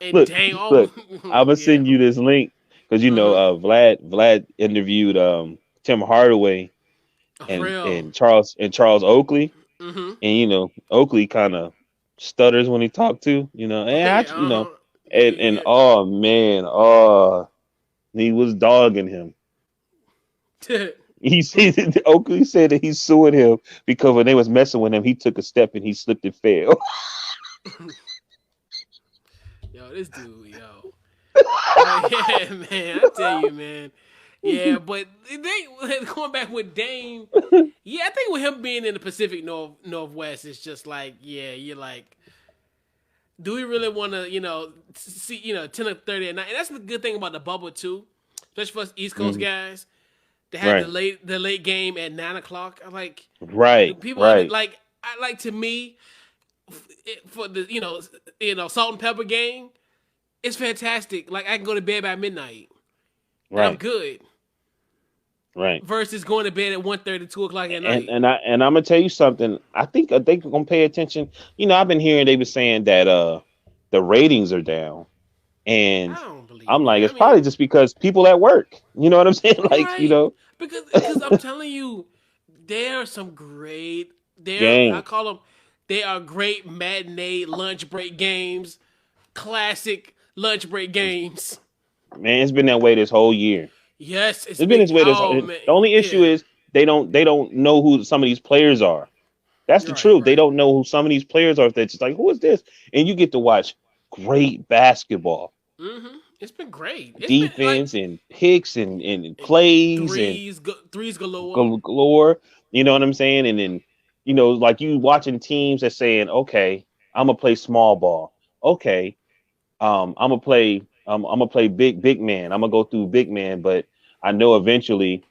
and look, Dame. Oh, look, I'm gonna yeah. send you this link because Vlad interviewed Tim Hardaway For real. and Charles Oakley, Mm-hmm. and Oakley kind of stutters when he talked to, and Yeah. and Yeah. oh man, he was dogging him. He said Oakley said that he's suing him because when they was messing with him, he took a step and he slipped and fell. Yo, this dude, yo. But yeah, man, I tell you, man. Yeah, but they going back with Dame. Yeah, I think with him being in the Pacific Northwest, it's just like, yeah, you're like, do we really want to, see, 10 or 30 at night? And that's the good thing about the bubble too, especially for us East Coast Mhm. guys. They had Right, the late game at 9 o'clock. I like the right, people right. like I like to me for the salt and pepper game. It's fantastic. Like I can go to bed by midnight and I'm Right, good. right. Versus going to bed at 1:30, 2 o'clock at And night. I'm gonna tell you something. I think they gonna pay attention. I've been hearing they were saying that the ratings are down, I and don't believe I'm like, that. I it's probably mean, just because people at work. You know what I'm saying? Like, right? Because I'm telling you, there are some great. I game, call them. They are great matinee lunch break games, classic lunch break games. man. It's been that way this whole year. Yes, it's It's been been. this way. Oh The man, only issue yeah. is they don't know who some of these players are. That's the Right, truth. They right. don't know who some of these players are. That's just like, who is this? And you get to watch great basketball, It's been great. It's been like defense, and Hicks and and plays and threes galore. galore. You know what I'm saying? And then, like you watching teams that saying, okay, I'm gonna play small ball. Okay, I'm gonna play big man. I'm gonna go through big man, but I know eventually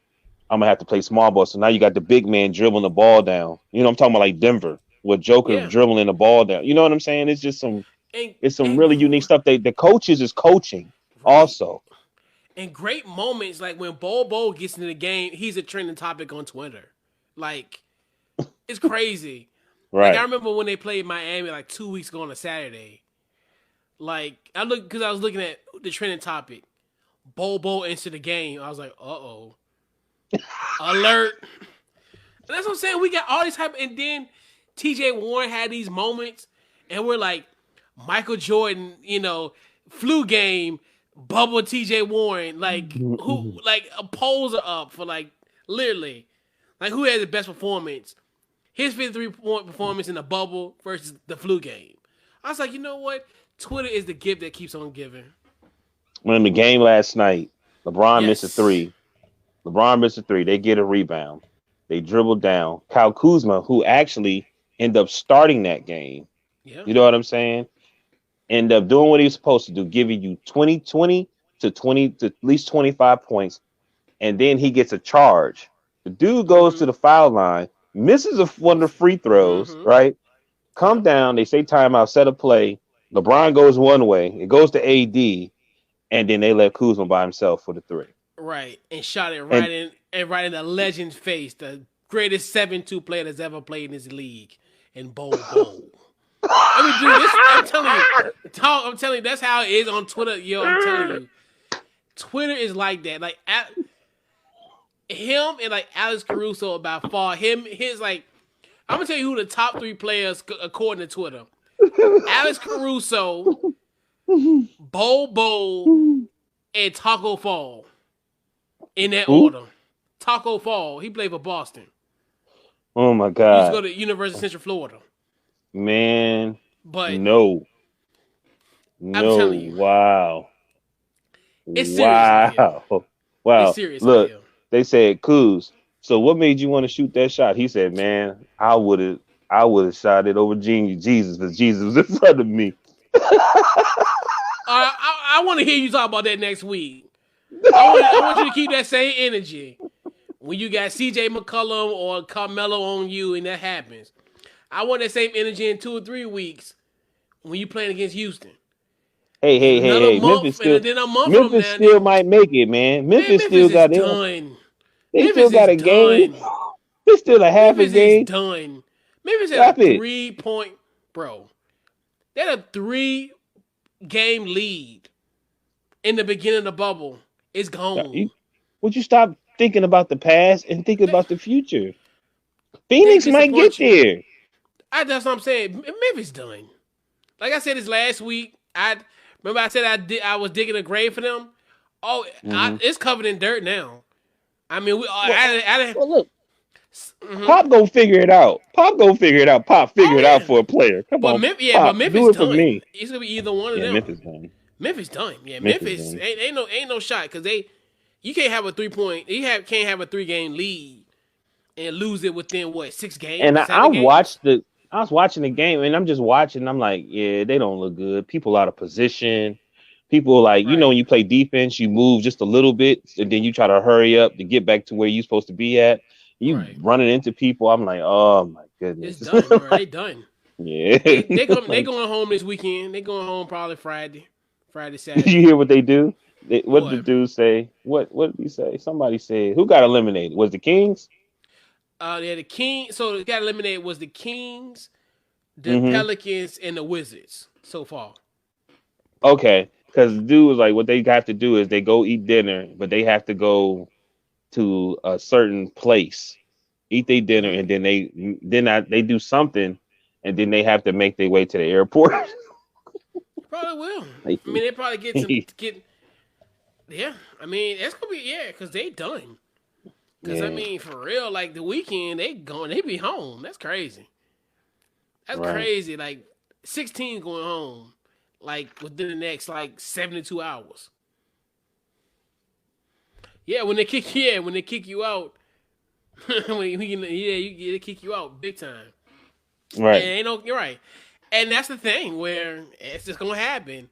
I'm gonna have to play small ball. So now you got the big man dribbling the ball down. I'm talking about like Denver with Joker Yeah, dribbling the ball down. You know what I'm saying? It's just and it's some and really unique stuff. The coaches is coaching right. also. And great moments like when Bobo gets into the game, he's a trending topic on Twitter. Like it's crazy. Like I Right. remember when they played Miami like 2 weeks ago on a Saturday. Like I look because I was looking at the trending topic. Bobo into the game. I was like, alert. And that's what I'm saying. We got all these type, and then T.J. Warren had these moments, and we're like, Michael Jordan, flu game, bubble T.J. Warren, like who, like a polls are up for like literally, like who had the best performance? His 53-point performance in the bubble versus the flu game. I was like, you know what? Twitter is the gift that keeps on giving. When the game last night, LeBron missed a Yes. three. LeBron missed a three. They get a rebound. They dribble down. Kyle Kuzma, who actually ended up starting that game. Yeah. You know what I'm saying? End up doing what he was supposed to do, giving you 20 to 20 to at least 25 points, and then he gets a charge. The dude goes to Mm-hmm. the foul line, misses one of the free throws, Mm-hmm. right? Come Yep. down, they say timeout, set a play. LeBron goes one way, it goes to AD, and then they let Kuzma by himself for the three. Right, and shot it And right in the legend's face, the greatest 7-2 player that's ever played in this league, and Bowl. I mean, dude, this I'm telling you, I'm telling you, that's how it is on Twitter, yo. I'm telling you, Twitter is like that. Like him and like Alex Caruso by far. His like I'm gonna tell you who the top 3 players according to Twitter: Alex Caruso, Bobo, and Taco Fall. In that Who? order. Taco Fall. He played for Boston. Oh my He used to go God, to University of Central Florida. man! But No, I'm no, telling you, wow, it's serious out here. wow, It's wow. serious out Look, here. they said, "Kuz, so what made you want to shoot that shot?" He said, "Man, I would have shot it over Jesus, because Jesus was in front of me." I want to hear you talk about that next week. I want you to keep that same energy when you got C.J. McCollum or Carmelo on you, and that happens. I want that same energy in 2 or 3 weeks when you playing against Houston. Hey, And hey, hey, another hey! month, and then a month from Memphis now, still then might make it, man. man, Memphis Memphis still is got it. done. They still Memphis is got a game. done. They still a half a Memphis is game. done. Memphis had a Stop it. 3-point, bro. They had a 3-game lead in the beginning of the bubble. It's gone. Would you stop thinking about the past and think They, about the future? they Phoenix might get disappoint you. there. That's what I'm saying. Memphis done. Like I said this last week, I remember I said I was digging a grave for them. Oh, Hmm. it's covered in dirt now. I mean, Well, I well, look, mm-hmm. Pop gonna figure it out. Pop gonna figure it out. Pop figure it Oh out yeah, for a player. Come on, But Pop, Memphis do it for done. me. It's gonna be either one of Yeah, them. Memphis done. Memphis done. Yeah, Memphis Memphis done. ain't no shot because you can't have a 3-point. Can't have a 3-game lead and lose it within what 6 games, And I 7 games. watched the. I was watching the game, and I'm just watching. I'm like, yeah, they don't look good. People out of position. People like, when Right, you play defense, you move just a little bit, and then you try to hurry up to get back to where you're supposed to be at. You right. running into people. I'm like, oh my It's goodness. done, bro. They done. Yeah. They Like, going home this weekend. They going home probably Friday, did you Saturday. hear what they do? What did the What? dude say? What did he say? Somebody said, who got eliminated? Was the Kings? Yeah, the King. So the got eliminated was the Kings, the Mm-hmm. Pelicans, and the Wizards so far. Okay. Because the dude was like, what they have to do is they go eat dinner, but they have to go to a certain place, eat their dinner, Mm-hmm. and they do something, and then they have to make their way to the airport. Probably will. Like, I mean, they probably get. Yeah, I mean, it's gonna be because they done. Because I yeah, mean, for real, like the weekend, they be home. That's crazy. That's right. crazy. Like 16 going home, like within the next like 72 hours. Yeah, when they kick you out, they kick you out big time. And Right. ain't no, you're right. And that's the thing where it's just gonna happen.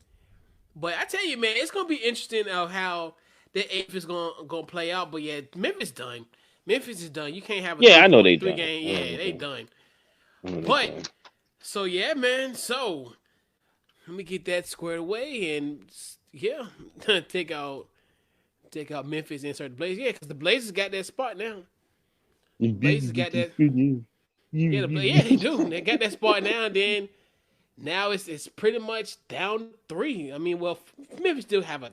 But I tell you, man, it's gonna be interesting of how the eighth is gonna play out. But yeah, Memphis done. Memphis is done. You can't have a Yeah, three I know they point three done. game. I know Yeah, they they done. done. I know they But done. so yeah, man. So let me get that squared away and yeah, take out Memphis, insert the Blazers. Yeah, because the Blazers got that spot now. Blazers got that. Yeah, they do. They got that spot now. And then now it's pretty much down to 3. I mean, well, Memphis still have a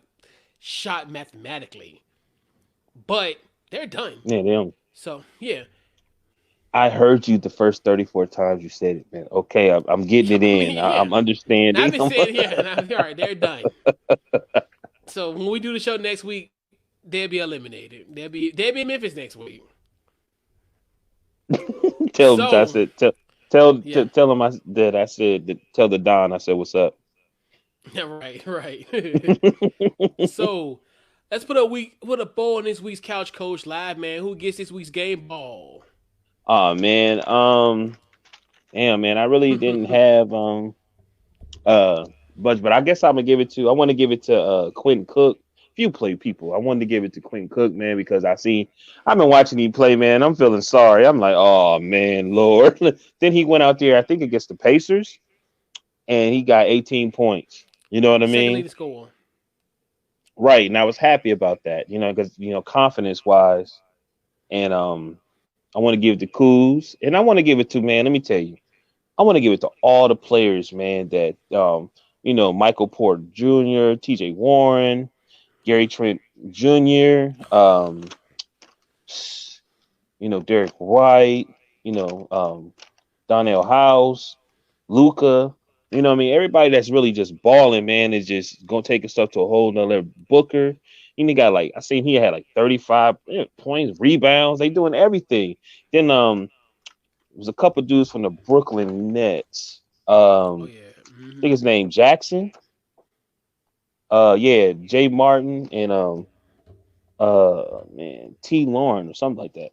shot mathematically, but they're done. Yeah, they don't. So yeah, I heard you the first 34 times you said it, man. Okay, I'm getting it I in. mean yeah. I'm Now I've understanding. been saying yeah. Now, all right, they're done. So when we do the show next week, they'll be eliminated. They'll be in Memphis next week. Tell them I So said yeah, tell them that I said tell the Don I said what's up. yeah, right. So let's put a bow on this week's Couch Coach Live, man. Who gets this week's game ball? Oh man, damn man, I really didn't have but I guess I'm gonna give it to I want to give it to Quentin Cook. Few play people. I wanted to give it to Quentin Cook, man, because I've been watching him play, man. I'm feeling sorry. I'm like, oh man, Lord. Then he went out there, I think against the Pacers, and he got 18 points. You know what I Second mean? leading scorer. Right. And I was happy about that, because confidence wise. And I want to give it to Kuz, and I want to give it to, man, let me tell you, I want to give it to all the players, man, that Michael Porter Jr., TJ Warren, Gary Trent Jr., Derek White, Donnell House, Luca. You know what I mean? Everybody that's really just balling, man, is just gonna take his stuff to a whole nother Booker. He got like I seen he had like 35 points, rebounds. They doing everything. Then there was a couple dudes from the Brooklyn Nets. Oh I yeah. think his name Jackson. Yeah, Jay Martin and T Lauren or something like that.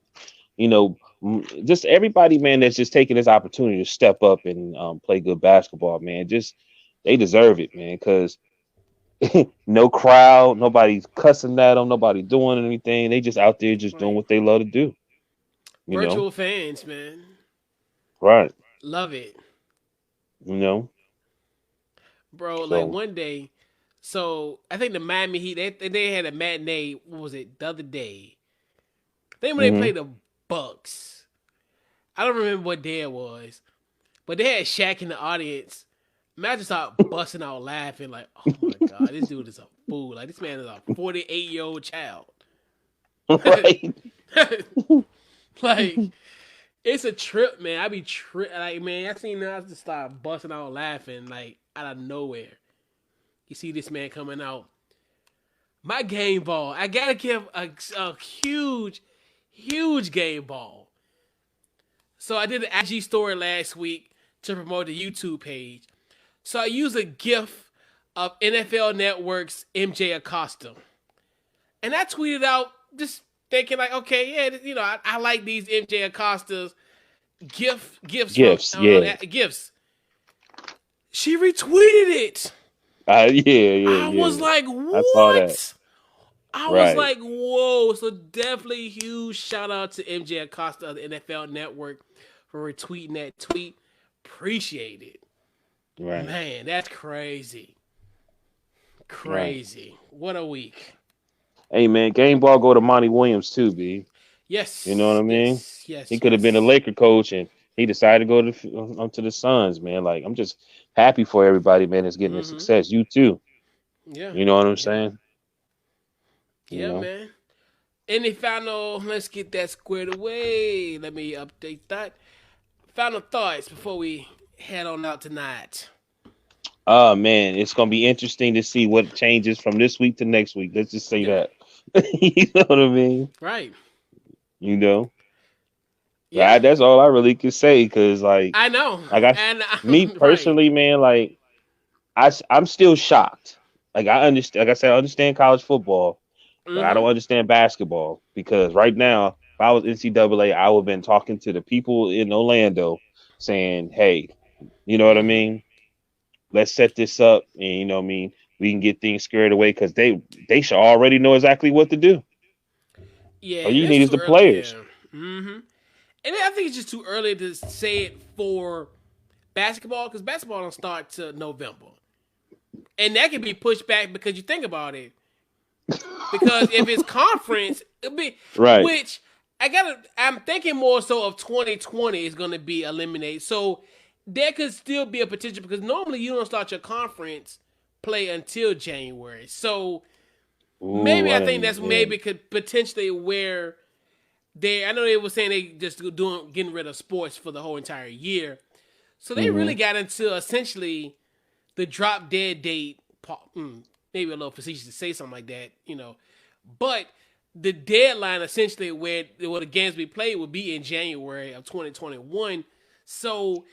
Just everybody, man, that's just taking this opportunity to step up and play good basketball, man. Just they deserve it, man, because no crowd, nobody's cussing at them, nobody doing anything. They just out there just doing Right. what they love to do, you know. Virtual fans, man. Right. Love it. You know. Bro, like So one day, so I think the Miami Heat, they had a matinee, what was it, the other day? I think when they hmm played the Bucks. I don't remember what day it was, but they had Shaq in the audience. Man, I just started busting out laughing, like, oh my God, this dude is a fool. Like, this man is a 48-year-old child. right. Like, it's a trip, man. I be like, man, I seen that, I just started busting out laughing, like, out of nowhere. You see this man coming out. My game ball. I gotta give a huge, huge game ball. So I did an IG story last week to promote the YouTube page. So I used a GIF of NFL Network's MJ Acosta, and I tweeted out just thinking like, okay, yeah, I like these MJ Acosta's gifts from Gifts, yeah. gifts. She retweeted it. I was Yeah. like, I saw that. what? I was Right. like, whoa. So definitely huge shout out to MJ Acosta of the NFL Network for retweeting that tweet. Appreciate it. Right. Man, that's crazy. Right. Crazy. What a week. Hey man, game ball go to Monty Williams too, B. You know what Yes, I mean? yes, yes, He could have been a yes. Laker coach, and he decided to go to the Suns, man. Like I'm just happy for everybody, man, that's getting the Mm-hmm. success. You too. Yeah, You know what I'm yeah, saying? You yeah, know. man. Any final, let's get that squared away. Let me update that. Final thoughts before we head on out tonight. Oh man, it's gonna be interesting to see what changes from this week to next week. Let's just say Yeah, that. You know what I mean? right. You know. Yeah, That's all I really could say, because I know. like I, And me right. personally, man, like I'm still shocked. Like I understand, like I said, I understand college football, but I don't Mm-hmm. understand basketball, because right now, if I was NCAA, I would have been talking to the people in Orlando saying, hey, you know what I Mm-hmm. mean? Let's set this up, and you know what I mean, we can get things squared away, because they should already know exactly what to do. All Yeah, you that's need is too the early. players. Yeah. Mm-hmm. And I think it's just too early to say it for basketball because basketball don't start to November, and that can be pushed back because you think about it. Because if it's conference, it'll be Right. which I'm thinking more so of 2020 is going to be eliminated. So there could still be a potential because normally you don't start your conference play until January. So Ooh, maybe I I think didn't. that's Yeah. maybe could potentially where I know they were saying they just getting rid of sports for the whole entire year. So they Mm-hmm. really got into essentially the drop dead date. Maybe a little facetious to say something like that. But the deadline essentially where the games be played would be in January of 2021. So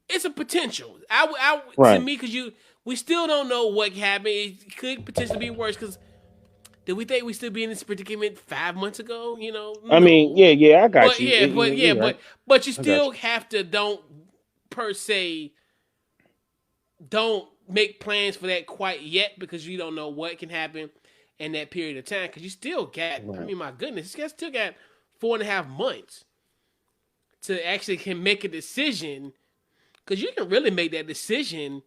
it's a potential. To Right. me, because we still don't know what happened. It could potentially be worse because did we think we still be in this predicament 5 months ago? I mean, No. yeah, I got But you. yeah, but yeah, You're right. but you I got still have to per se don't make plans for that quite yet because you don't know what can happen in that period of time because you still got. you. I Right. mean, my goodness, you still got 4.5 months to actually can make a decision because you can really make that decision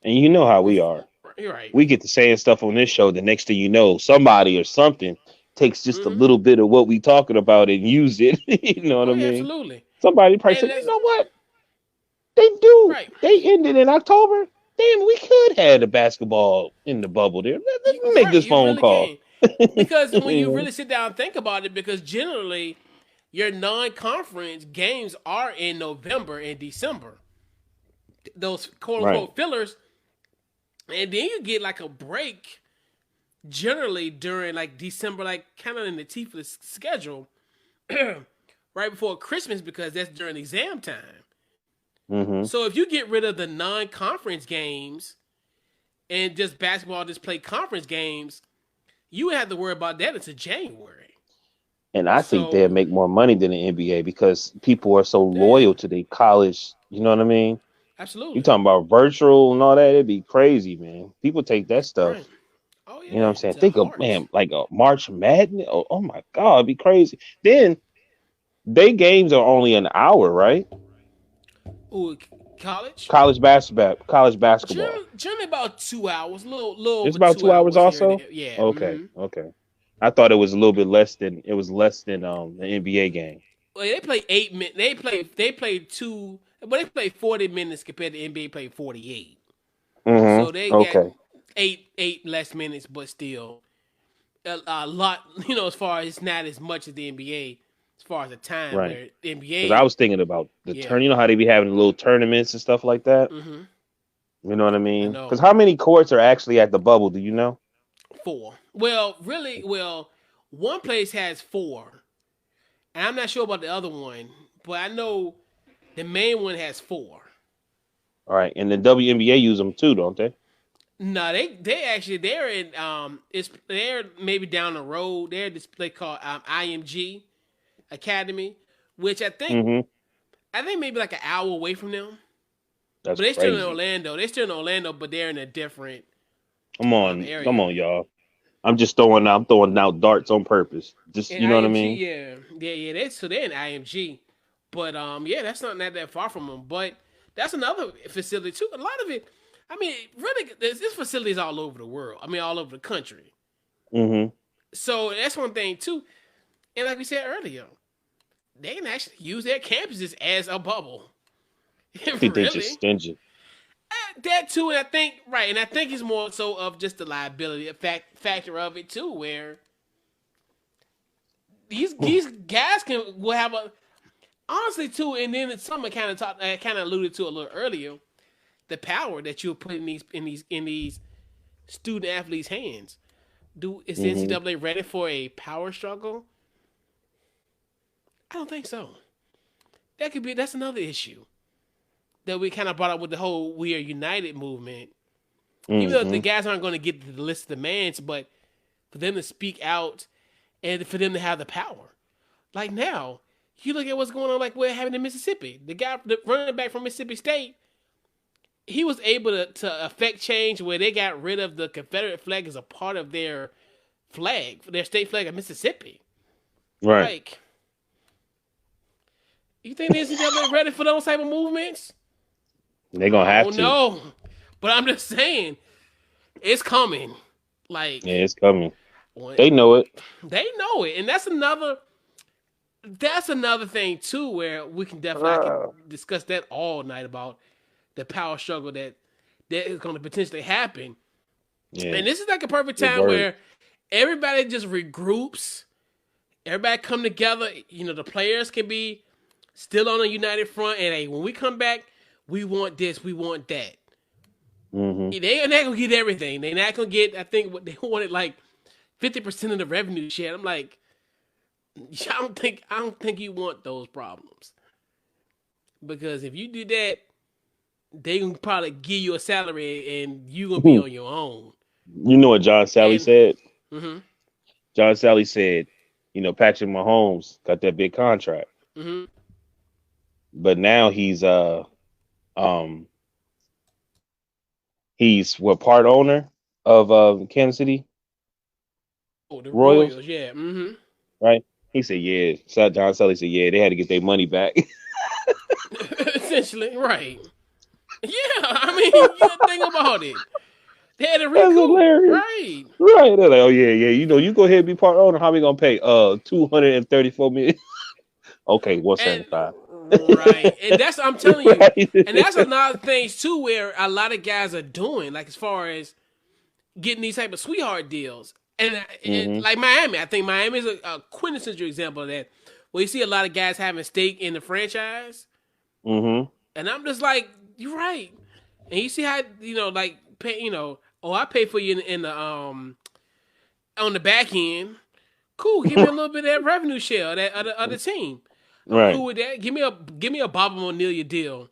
And you know how we with. are. You're right. We get to saying stuff on this show. The next thing you know, somebody or something takes just a Mm-hmm. little bit of what we talking about and use it. You know what Oh I yeah, mean? absolutely. Somebody probably And said, you that's know what? They do. right. They ended in October. damn, we could have the basketball in the bubble there. Let's make Right, this you phone really call. can. Because when you You really sit down and think about it, because generally your non-conference games are in November and December. Those quote right. unquote fillers, and then you get like a break generally during like December, like kind of in the teeth of the schedule, right before Christmas because that's during exam time. Mm-hmm. So if you get rid of the non-conference games and just basketball just play conference games, you would have to worry about that until January. And I think they'll So make more money than the NBA because people are so yeah, loyal to their college. You know what I mean? You absolutely talking about virtual and all that? It'd be crazy, man. People take that right. stuff. Oh You know what I'm yeah, saying? to Think of heart. man, like a March Madness. Oh my God, it'd be crazy. Then they games are only an hour, right? Ooh, college. College basketball. Generally about 2 hours, little It's over about two 2 hours hours here and also. there. Yeah. Okay, okay. I thought it was a little bit less than the NBA game. Well, they play 8 minutes. They play two, but they play 40 minutes compared to NBA play 48. So Mm-hmm. they got Okay. eight less minutes, but still a lot. You know, as far as it's not as much as the NBA as far as the time Right. where the Because I NBA, was thinking about the yeah, turn. You know how they be having little tournaments and stuff like that. mm-hmm. You know what I I mean? Because know how many courts are actually at the bubble? Do you know? four. Well, really, one place has four, and I'm not sure about the other one, but I know the main one has four. All right, and the WNBA use them too, don't they? No, they actually they're in it's they're maybe down the road. They're this place called IMG Academy, which Mm-hmm. I think maybe like an hour away from them. That's But they still in crazy. Orlando. They still in Orlando, but they're in a different Come area. on, y'all. I'm throwing out darts on purpose. Just And you know what I IMG, mean? yeah. They're in IMG, but yeah, that's not that far from them. But that's another facility too. A lot of it, I mean, really, this facilities all over the world. I mean, all over the country. Mm-hmm. So that's one thing too. And like we said earlier, they can actually use their campuses as a bubble. I think they just Really, stingy. that too. And I think right, and I think it's more so of just the liability factor of it too, where these guys will have a honestly too, and then it's something I kind of alluded to a little earlier. The power that you put in these student athletes' hands. Is the Mm-hmm. NCAA ready for a power struggle? I don't think so. That's another issue that we kind of brought up with the whole "We Are United" movement. Even though the Mm-hmm. guys aren't going to get the list of demands, but for them to speak out and for them to have the power. Like now, you look at what's going on, like what happened in Mississippi. The running back from Mississippi State, he was able to affect change where they got rid of the Confederate flag as a part of their flag, their state flag of Mississippi. Right. Like, you think the NCAA ready for those type of movements? They're gonna I have don't to. know, but I'm just saying it's coming. Like, Yeah, it's coming. when, They know it. they know it, and that's another thing too, where we can definitely I could Ah. discuss that all night about the power struggle that is going to potentially happen. Yeah. And this is like a perfect Good time word. where everybody just regroups, everybody come together. You know, the players can be still on a united front, and hey, when we come back, we want this, we want that. Mm-hmm. They're not gonna get everything. They're not gonna get. I think what they wanted like 50% of the revenue share. I'm like, I don't think you want those problems because if you do that, they can probably give you a salary and you gonna be on your own. You know what John Sally And said? mm-hmm, John Sally said, Patrick Mahomes got that big contract, mm-hmm. but now um he's what part owner of Kansas City Oh, the Royals, Royals, yeah, mm-hmm. right? He said, yeah. So John Sally said, yeah, they had to get their money back. Essentially, right? Yeah, I mean, you gotta think about it. They had to That's recoup, hilarious. right? Right. They're like, oh yeah, yeah. You go ahead and be part owner. How we gonna pay? 234 million. Okay, And 175. Right. And that's I'm telling you. Right? And that's another thing too where a lot of guys are doing, like as far as getting these type of sweetheart deals. And Hmm. like Miami, I think Miami is a quintessential example of that. Where you see a lot of guys having stake in the franchise. Hmm. And I'm just like, you're right. And you see how, like pay, oh, I pay for you in the on the back end. Cool, give me a little bit of that revenue share of that other team. I'm Right. cool with that. Give me a Bob O'Neal deal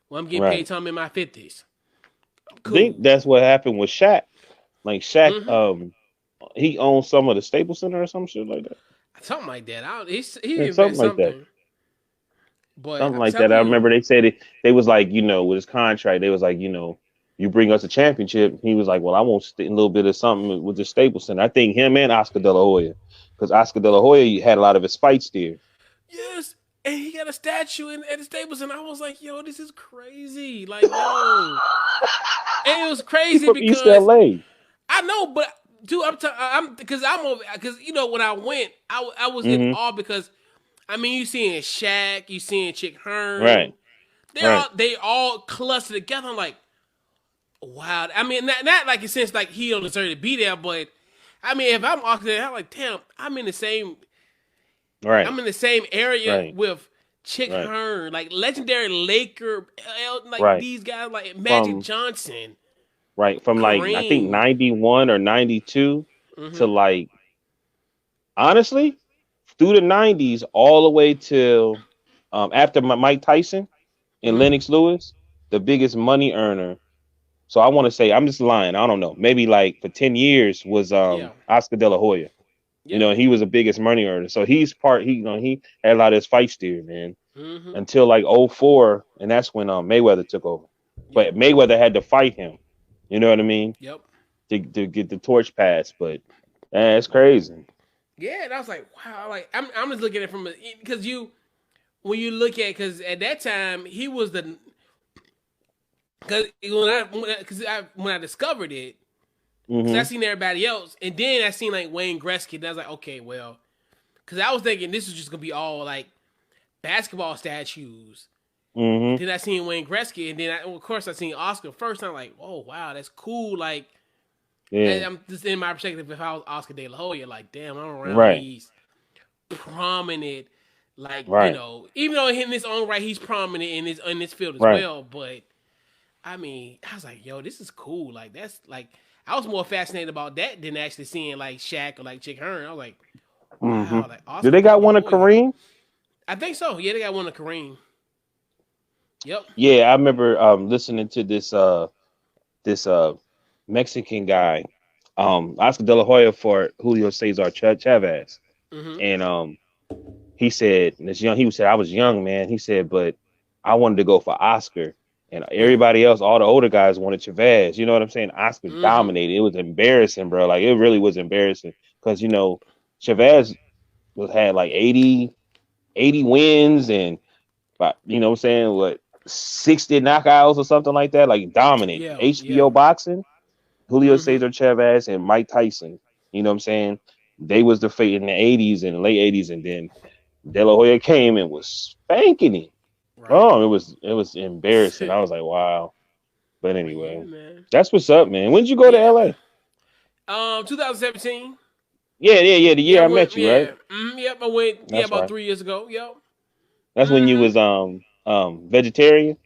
when I'm getting paid Right. till I'm in my 50s. I'm I think cool. that's what happened with Shaq. Like Shaq, Mm-hmm. he owns some of the Staples Center or some shit like that. Something like that. He Yeah, something invest like that. something. But Something I'm like that. telling I you, remember they said they was like, with his contract, they was like, you bring us a championship. He was like, well, I want a little bit of something with the Staples Center. I think him and Oscar De La Hoya, because Oscar De La Hoya had a lot of his fights there. yes. And he got a statue at the Staples, and I was like, yo, this is crazy. Like, yo. And it was He crazy from East because LA. I know, but dude, I'm because I'm over because when I went, I was in Hmm. awe because I mean you seeing Shaq, you seeing Chick Hearn, Right. Right. they all clustered together. I'm like, wow. I mean, not like it sense like he don't deserve to be there, but I mean, if I'm walking there, I'm like, damn, Right. I'm in the same area Right. with Chick Right. Hearn, like legendary Laker, like Right. these guys, like Magic From Johnson, from like I think Kareem. 91 or 92 to Mm-hmm. like honestly through the 90s all the way till after Mike Tyson and Mm-hmm. Lennox Lewis, the biggest money earner. So I want to say I'm just lying. I don't know. Maybe like for 10 years was Yeah. Oscar De La Hoya. Yeah. He was the biggest money earner. So he had a lot of his fights there, man. Mm-hmm. Until like '04, and that's when Mayweather took over. Yep. But Mayweather had to fight him. You know what I mean? Yep. To get the torch passed. But it's crazy. Yeah, and I was like, wow. Like I'm just looking at it from because when you look at because at that time he was the because when I discovered it because I Hmm. seen everybody else and then I seen like Wayne Gretzky and I was like, okay, well, because I was thinking this was just gonna be all like basketball statues. Hmm. Then I seen Wayne Gretzky and then of course I seen Oscar first. And I'm like, oh wow, that's cool. Like Yeah. I'm just in my perspective. If I was Oscar De La Hoya, like damn, I'm around Right. these prominent, like Right. even though in his own right he's prominent in this field as Right. well. But I mean, I was like, yo, this is cool. Like that's like I was more fascinated about that than actually seeing like Shaq or like Chick Hearn. I was like, Hmm. wow, like Did Oscar they De got La one of Hoya. Kareem? I think so. Yeah, they got one of Kareem. Yep. Yeah, I remember listening to this Mexican guy, Oscar De La Hoya for Julio Cesar Chavez, Mm-hmm. and he said this young he said I was young, man. He said, but I wanted to go for Oscar, and Yeah. everybody else, all the older guys wanted Chavez. You know what I'm saying? Oscar Mm-hmm. dominated. It was embarrassing, bro. Like it really was embarrassing because Chavez had like 80 wins and but what I'm saying, what 60 knockouts or something like that, like dominant. Yeah. HBO Yeah. boxing, Julio Mm-hmm. Cesar Chavez and Mike Tyson. You know what I'm saying? They was the fate in the 80s and late 80s, and then De La Hoya came and was spanking him. Right. Oh, it was embarrassing. I was like, wow. But But yeah, anyway, man. that's what's up, man. When did you go to Yeah. LA? 2017. Yeah, yeah, yeah. The Yeah, I year I went. met you, right? Yeah. Mm-hmm. Yep. I went. Yeah, That's about right. 3 years ago. Yep. That's when you Mm-hmm. was vegetarian.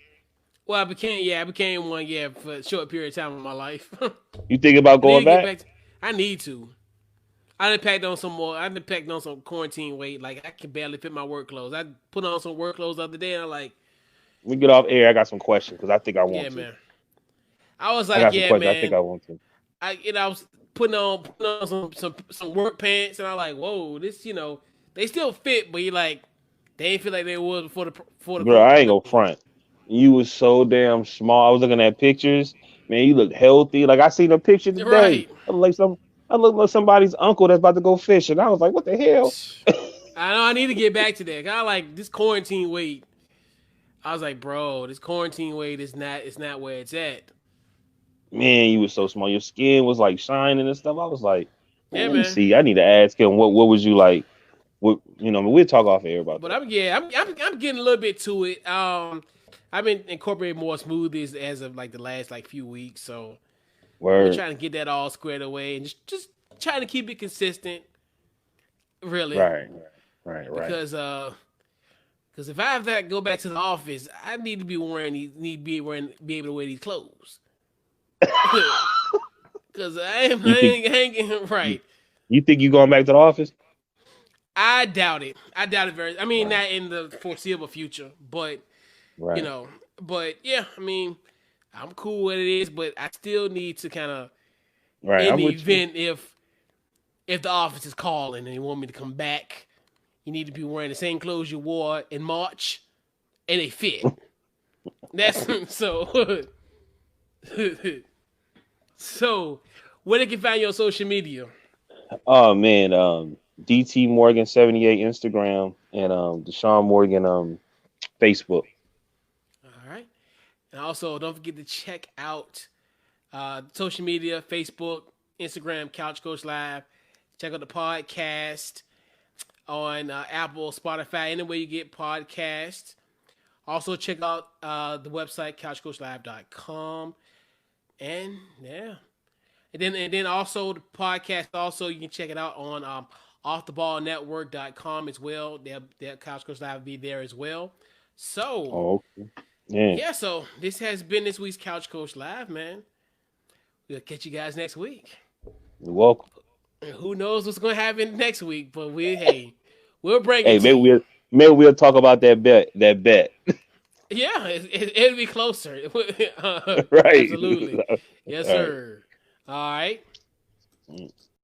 Well, I became one. Yeah, for a short period of time in my life. I You think about need to going get back? back. I need to. I done packed on some more. I done packed on some quarantine weight. Like I can barely fit my work clothes. I put on some work clothes the other day, and I'm like, We get off air. I got some questions because I think I yeah, want to. man. I was I like, got some yeah, questions. I think man. I want to. I was putting on some work pants, and I'm like, whoa, this they still fit, but you like they ain't feel like they was before the Bro, I ain't quarantine. gonna front. You was so damn small. I was looking at pictures. Man, you look healthy. Like I seen a picture today. Right. I look like somebody's uncle that's about to go fishing. I was like, what the hell? I know I need to get back to that. I like this quarantine weight. I was like, bro, this quarantine weight is not. It's not where it's at. Man, you was so small. Your skin was like shining and stuff. I was like, man, Yeah, let me man. see. I need to ask him what was you like? we'll talk off air about But that. I'm getting a little bit to it. I've been incorporating more smoothies as of like the last like few weeks, so I've been Word. trying to get that all squared away and just trying to keep it consistent, really, Right. Right. because if I have to go back to the office, I need to be wearing be able to wear these clothes. Because You I think ain't hanging you, right. you think you going back to the office? I doubt it. I doubt it very. I mean, Right. not in the foreseeable future, but you Right. know, but yeah, I mean, I'm cool with it is, but I still need to kind of, Right. in I'm the with you. event if the office is calling and they want me to come back, you need to be wearing the same clothes you wore in March, and they fit. That's so. So, where they can find you on social media? Oh man, DT Morgan 78 Instagram and Deshaun Morgan Facebook. All right, and also don't forget to check out social media: Facebook, Instagram, Couch Coach Live. Check out the podcast on Apple, Spotify, anywhere you get podcasts. Also, check out the website, couchcoachlive.com. And yeah. And then also the podcast, also, you can check it out on offtheballnetwork.com as well. Their Couch Coach Live will be there as well. So, Oh, okay. Yeah. yeah, so this has been this week's Couch Coach Live, man. We'll catch you guys next week. You're welcome. And who knows what's going to happen next week, but we'll bring Hey, it to you. maybe we'll talk about that bet. That bet. Yeah, it'll be closer. Right. Absolutely. Yes, All right. sir. All right.